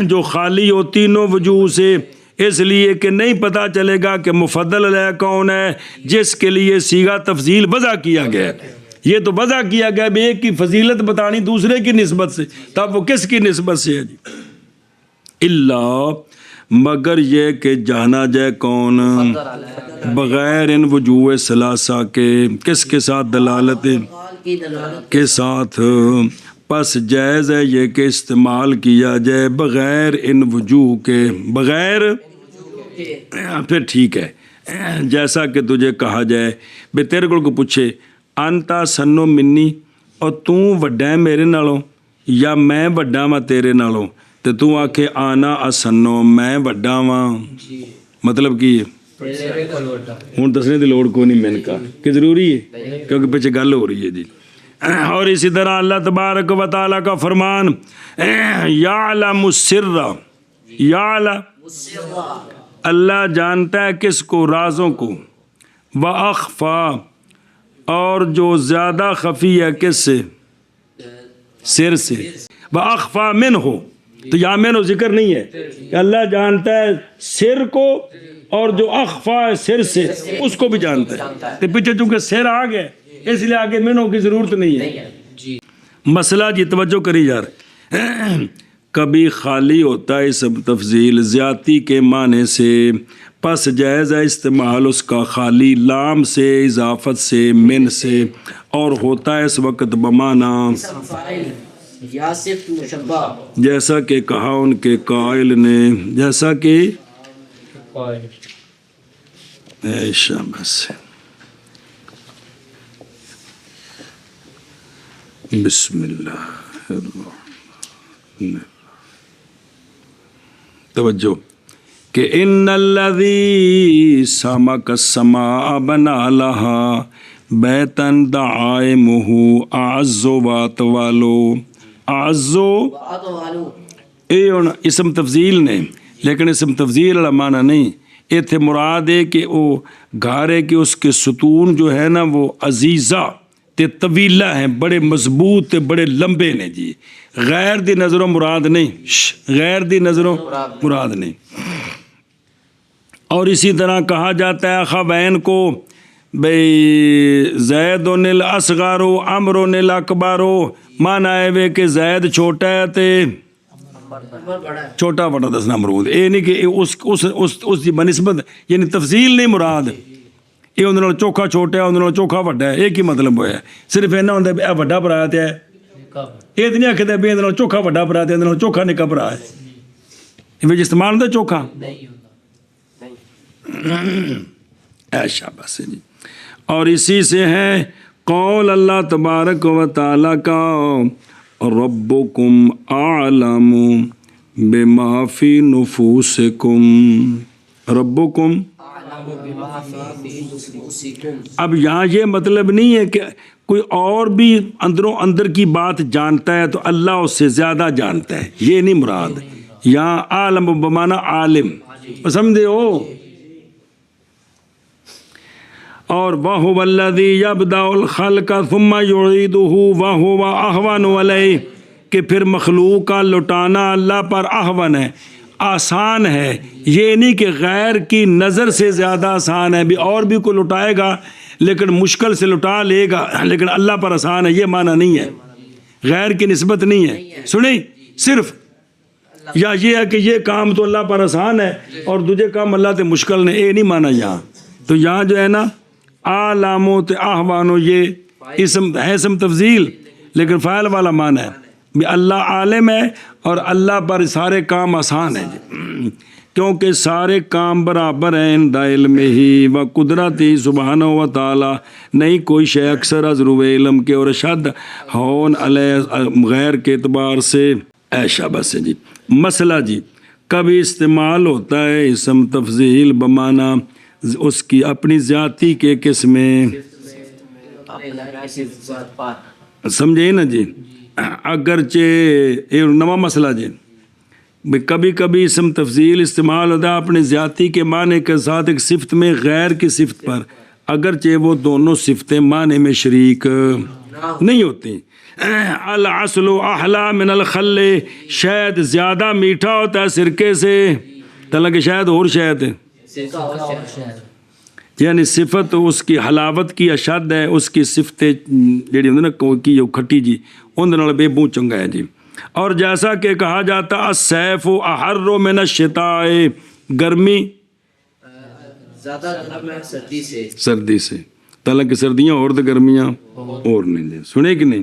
S1: جو خالی ہو تینوں وجوہ سے اس لیے کہ نہیں پتہ چلے گا کہ مفضل علیہ کون ہے جس کے لیے صیغہ تفضیل وضع کیا گیا ہے یہ تو وضع کیا گیا بھی ایک کی فضیلت بتانی دوسرے کی نسبت سے تب وہ کس کی نسبت سے ہے جی اللہ مگر یہ کہ جانا جائے کون بغیر ان وجوہ ثلاثہ کے کس کے ساتھ دلالت کے ساتھ پس جائز ہے یہ کہ استعمال کیا جائے بغیر ان وجوہ کے بغیر پھر ٹھیک ہے جیسا کہ تجھے کہا جائے بے تیرے کو پوچھے انتا سنو منی اور تو وڈا ہے میرے نالوں یا میں وڈا وا تیرے نالوں تو تو آکھے آنا اسنو میں وڈا وا مطلب کی ہوں دسنے دی لوڑ کو نہیں من کا کہ ضروری ہے کیونکہ پیچھے گل ہو رہی ہے جی اور اسی طرح اللہ تبارک و تعالیٰ کا فرمان یعلم السر یعلم اللہ جانتا ہے کس کو رازوں کو وَأَخْفَى اور جو زیادہ خفی ہے کس سے سر سے وَأَخْفَى مِنْهُ تو یہاں مینو ذکر نہیں ہے کہ اللہ جانتا ہے سر کو اور جو اخفا ہے سر سے اس کو بھی جانتا ہے تو پیچھے چونکہ سر آ گئے اس لیے آگے مینو کی ضرورت نہیں ہے مسئلہ جی توجہ کری یار کبھی خالی ہوتا ہے اسم تفضیل زیادتی کے معنی سے پس جائز ہے استعمال اس کا خالی لام سے اضافت سے من سے اور ہوتا ہے اس وقت بمانا
S3: یا صرف مشبہ
S1: جیسا کہ کہا ان کے قائل نے جیسا کہ بسم اللہ الرحمن توجہ کہ ان الذی سمک السماء بنا لہا بیتن دعائمہ اعز وات والو اعزو اے اسم تفضیل نے لیکن اسم تفضیل والا معنی نہیں ایتھے مراد ہے کہ وہ گھر ہے کہ اس کے ستون جو ہے نا وہ عزیزہ تے طویلہ ہیں بڑے مضبوط تے بڑے لمبے نے جی غیر دی نظروں مراد نہیں غیر دی نظروں مراد نہیں اور اسی طرح کہا جاتا ہے اخوین کو بھئی زید الاصغر عمر الاکبر مانا ہے کہ زید چھوٹا ہے تے چھوٹا بڑا دسنا مرود اے نہیں کہ اس دی بنسبت یعنی تفضیل نہیں مراد یہ اندر چوکھا چھوٹا ہے اندر چوکھا وڈا ہے ایک ہی مطلب ہوا ہے صرف اینا ہوتا ہے اے وڈا برا ہے یہ تو نہیں آخر بھی اندر چوکھا وڈا برا ہے اندر چوکھا نکا برا ہے یہ استعمال ہوتا ہے چوکھا ایشا بس جی اور اسی سے ہے قول اللہ تبارک و تعالیٰ کا ربکم اعلم بما فی نفوسکم ربکم اب یہاں یہ مطلب نہیں ہے کہ کوئی اور بھی اندروں اندر کی بات جانتا ہے تو اللہ اس سے زیادہ جانتا ہے، یہ نہیں مراد یہاں عالم بمانا عالم، سمجھے ہو؟ اور وَهُوَ الَّذِي يَبْدَأُ الْخَلْقَ ثُمَّ يُعِيدُهُ وَهُوَ أَهْوَنُ عَلَيْهِ، کہ پھر مخلوق کا لٹانا اللہ پر احون ہے، آسان ہے، یہ نہیں کہ غیر کی نظر سے زیادہ آسان ہے، بھی اور بھی کوئی لٹائے گا لیکن مشکل سے لٹا لے گا، لیکن اللہ پر آسان ہے، یہ معنی نہیں ہے، غیر کی نسبت نہیں ہے، سنیں صرف یا یہ ہے کہ یہ کام تو اللہ پر آسان ہے اور دوسرے کام اللہ تے مشکل نے، یہ نہیں مانا یہاں۔ تو یہاں جو ہے نا عالمو تے احوانو یہ اسم تفضیل لیکن فاعل والا معنی ہے، بھی اللہ عالم ہے اور اللہ پر سارے کام آسان ہیں، کیونکہ سارے کام برابر ہیں عند علم ہی و قدرت ہی سبحانہ و تعالی، نہیں کوئی شے اکثر از روئے علم کے اور اشد ہون علیہ غیر کے اعتبار سے۔ ایشا بس جی مسئلہ جی کبھی استعمال ہوتا ہے اسم تفضیل بمانا اس کی اپنی ذاتی کے قسمیں، سمجھے نا جی، اگرچہ یہ نواں مسئلہ جی، کبھی کبھی اسم تفضیل استعمال ہوتا ہے اپنے ذاتی کے معنی کے ساتھ ایک صفت میں غیر کی صفت پر، اگرچہ وہ دونوں صفتیں معنی میں شریک نہیں ہوتی۔ العسل احلا من الخل، شہد زیادہ میٹھا ہوتا ہے سرکے سے، حالانکہ شہد اور شہد ہے، یعنی صفت اس کی حلاوت کی اشد ہے، اس کی صفتیں جیڑی ہوندی نا کی کھٹی جی اون دے نال بے بو چنگا ہے جی۔ اور جیسا کہ کہا جاتا السیف احر من الشتاء، گرمی
S3: زیادہ گرم ہے سردی سے،
S1: سردی سے، حالانکہ سردیاں اور تو گرمیاں اور نہیں، سنے کہ نہیں؟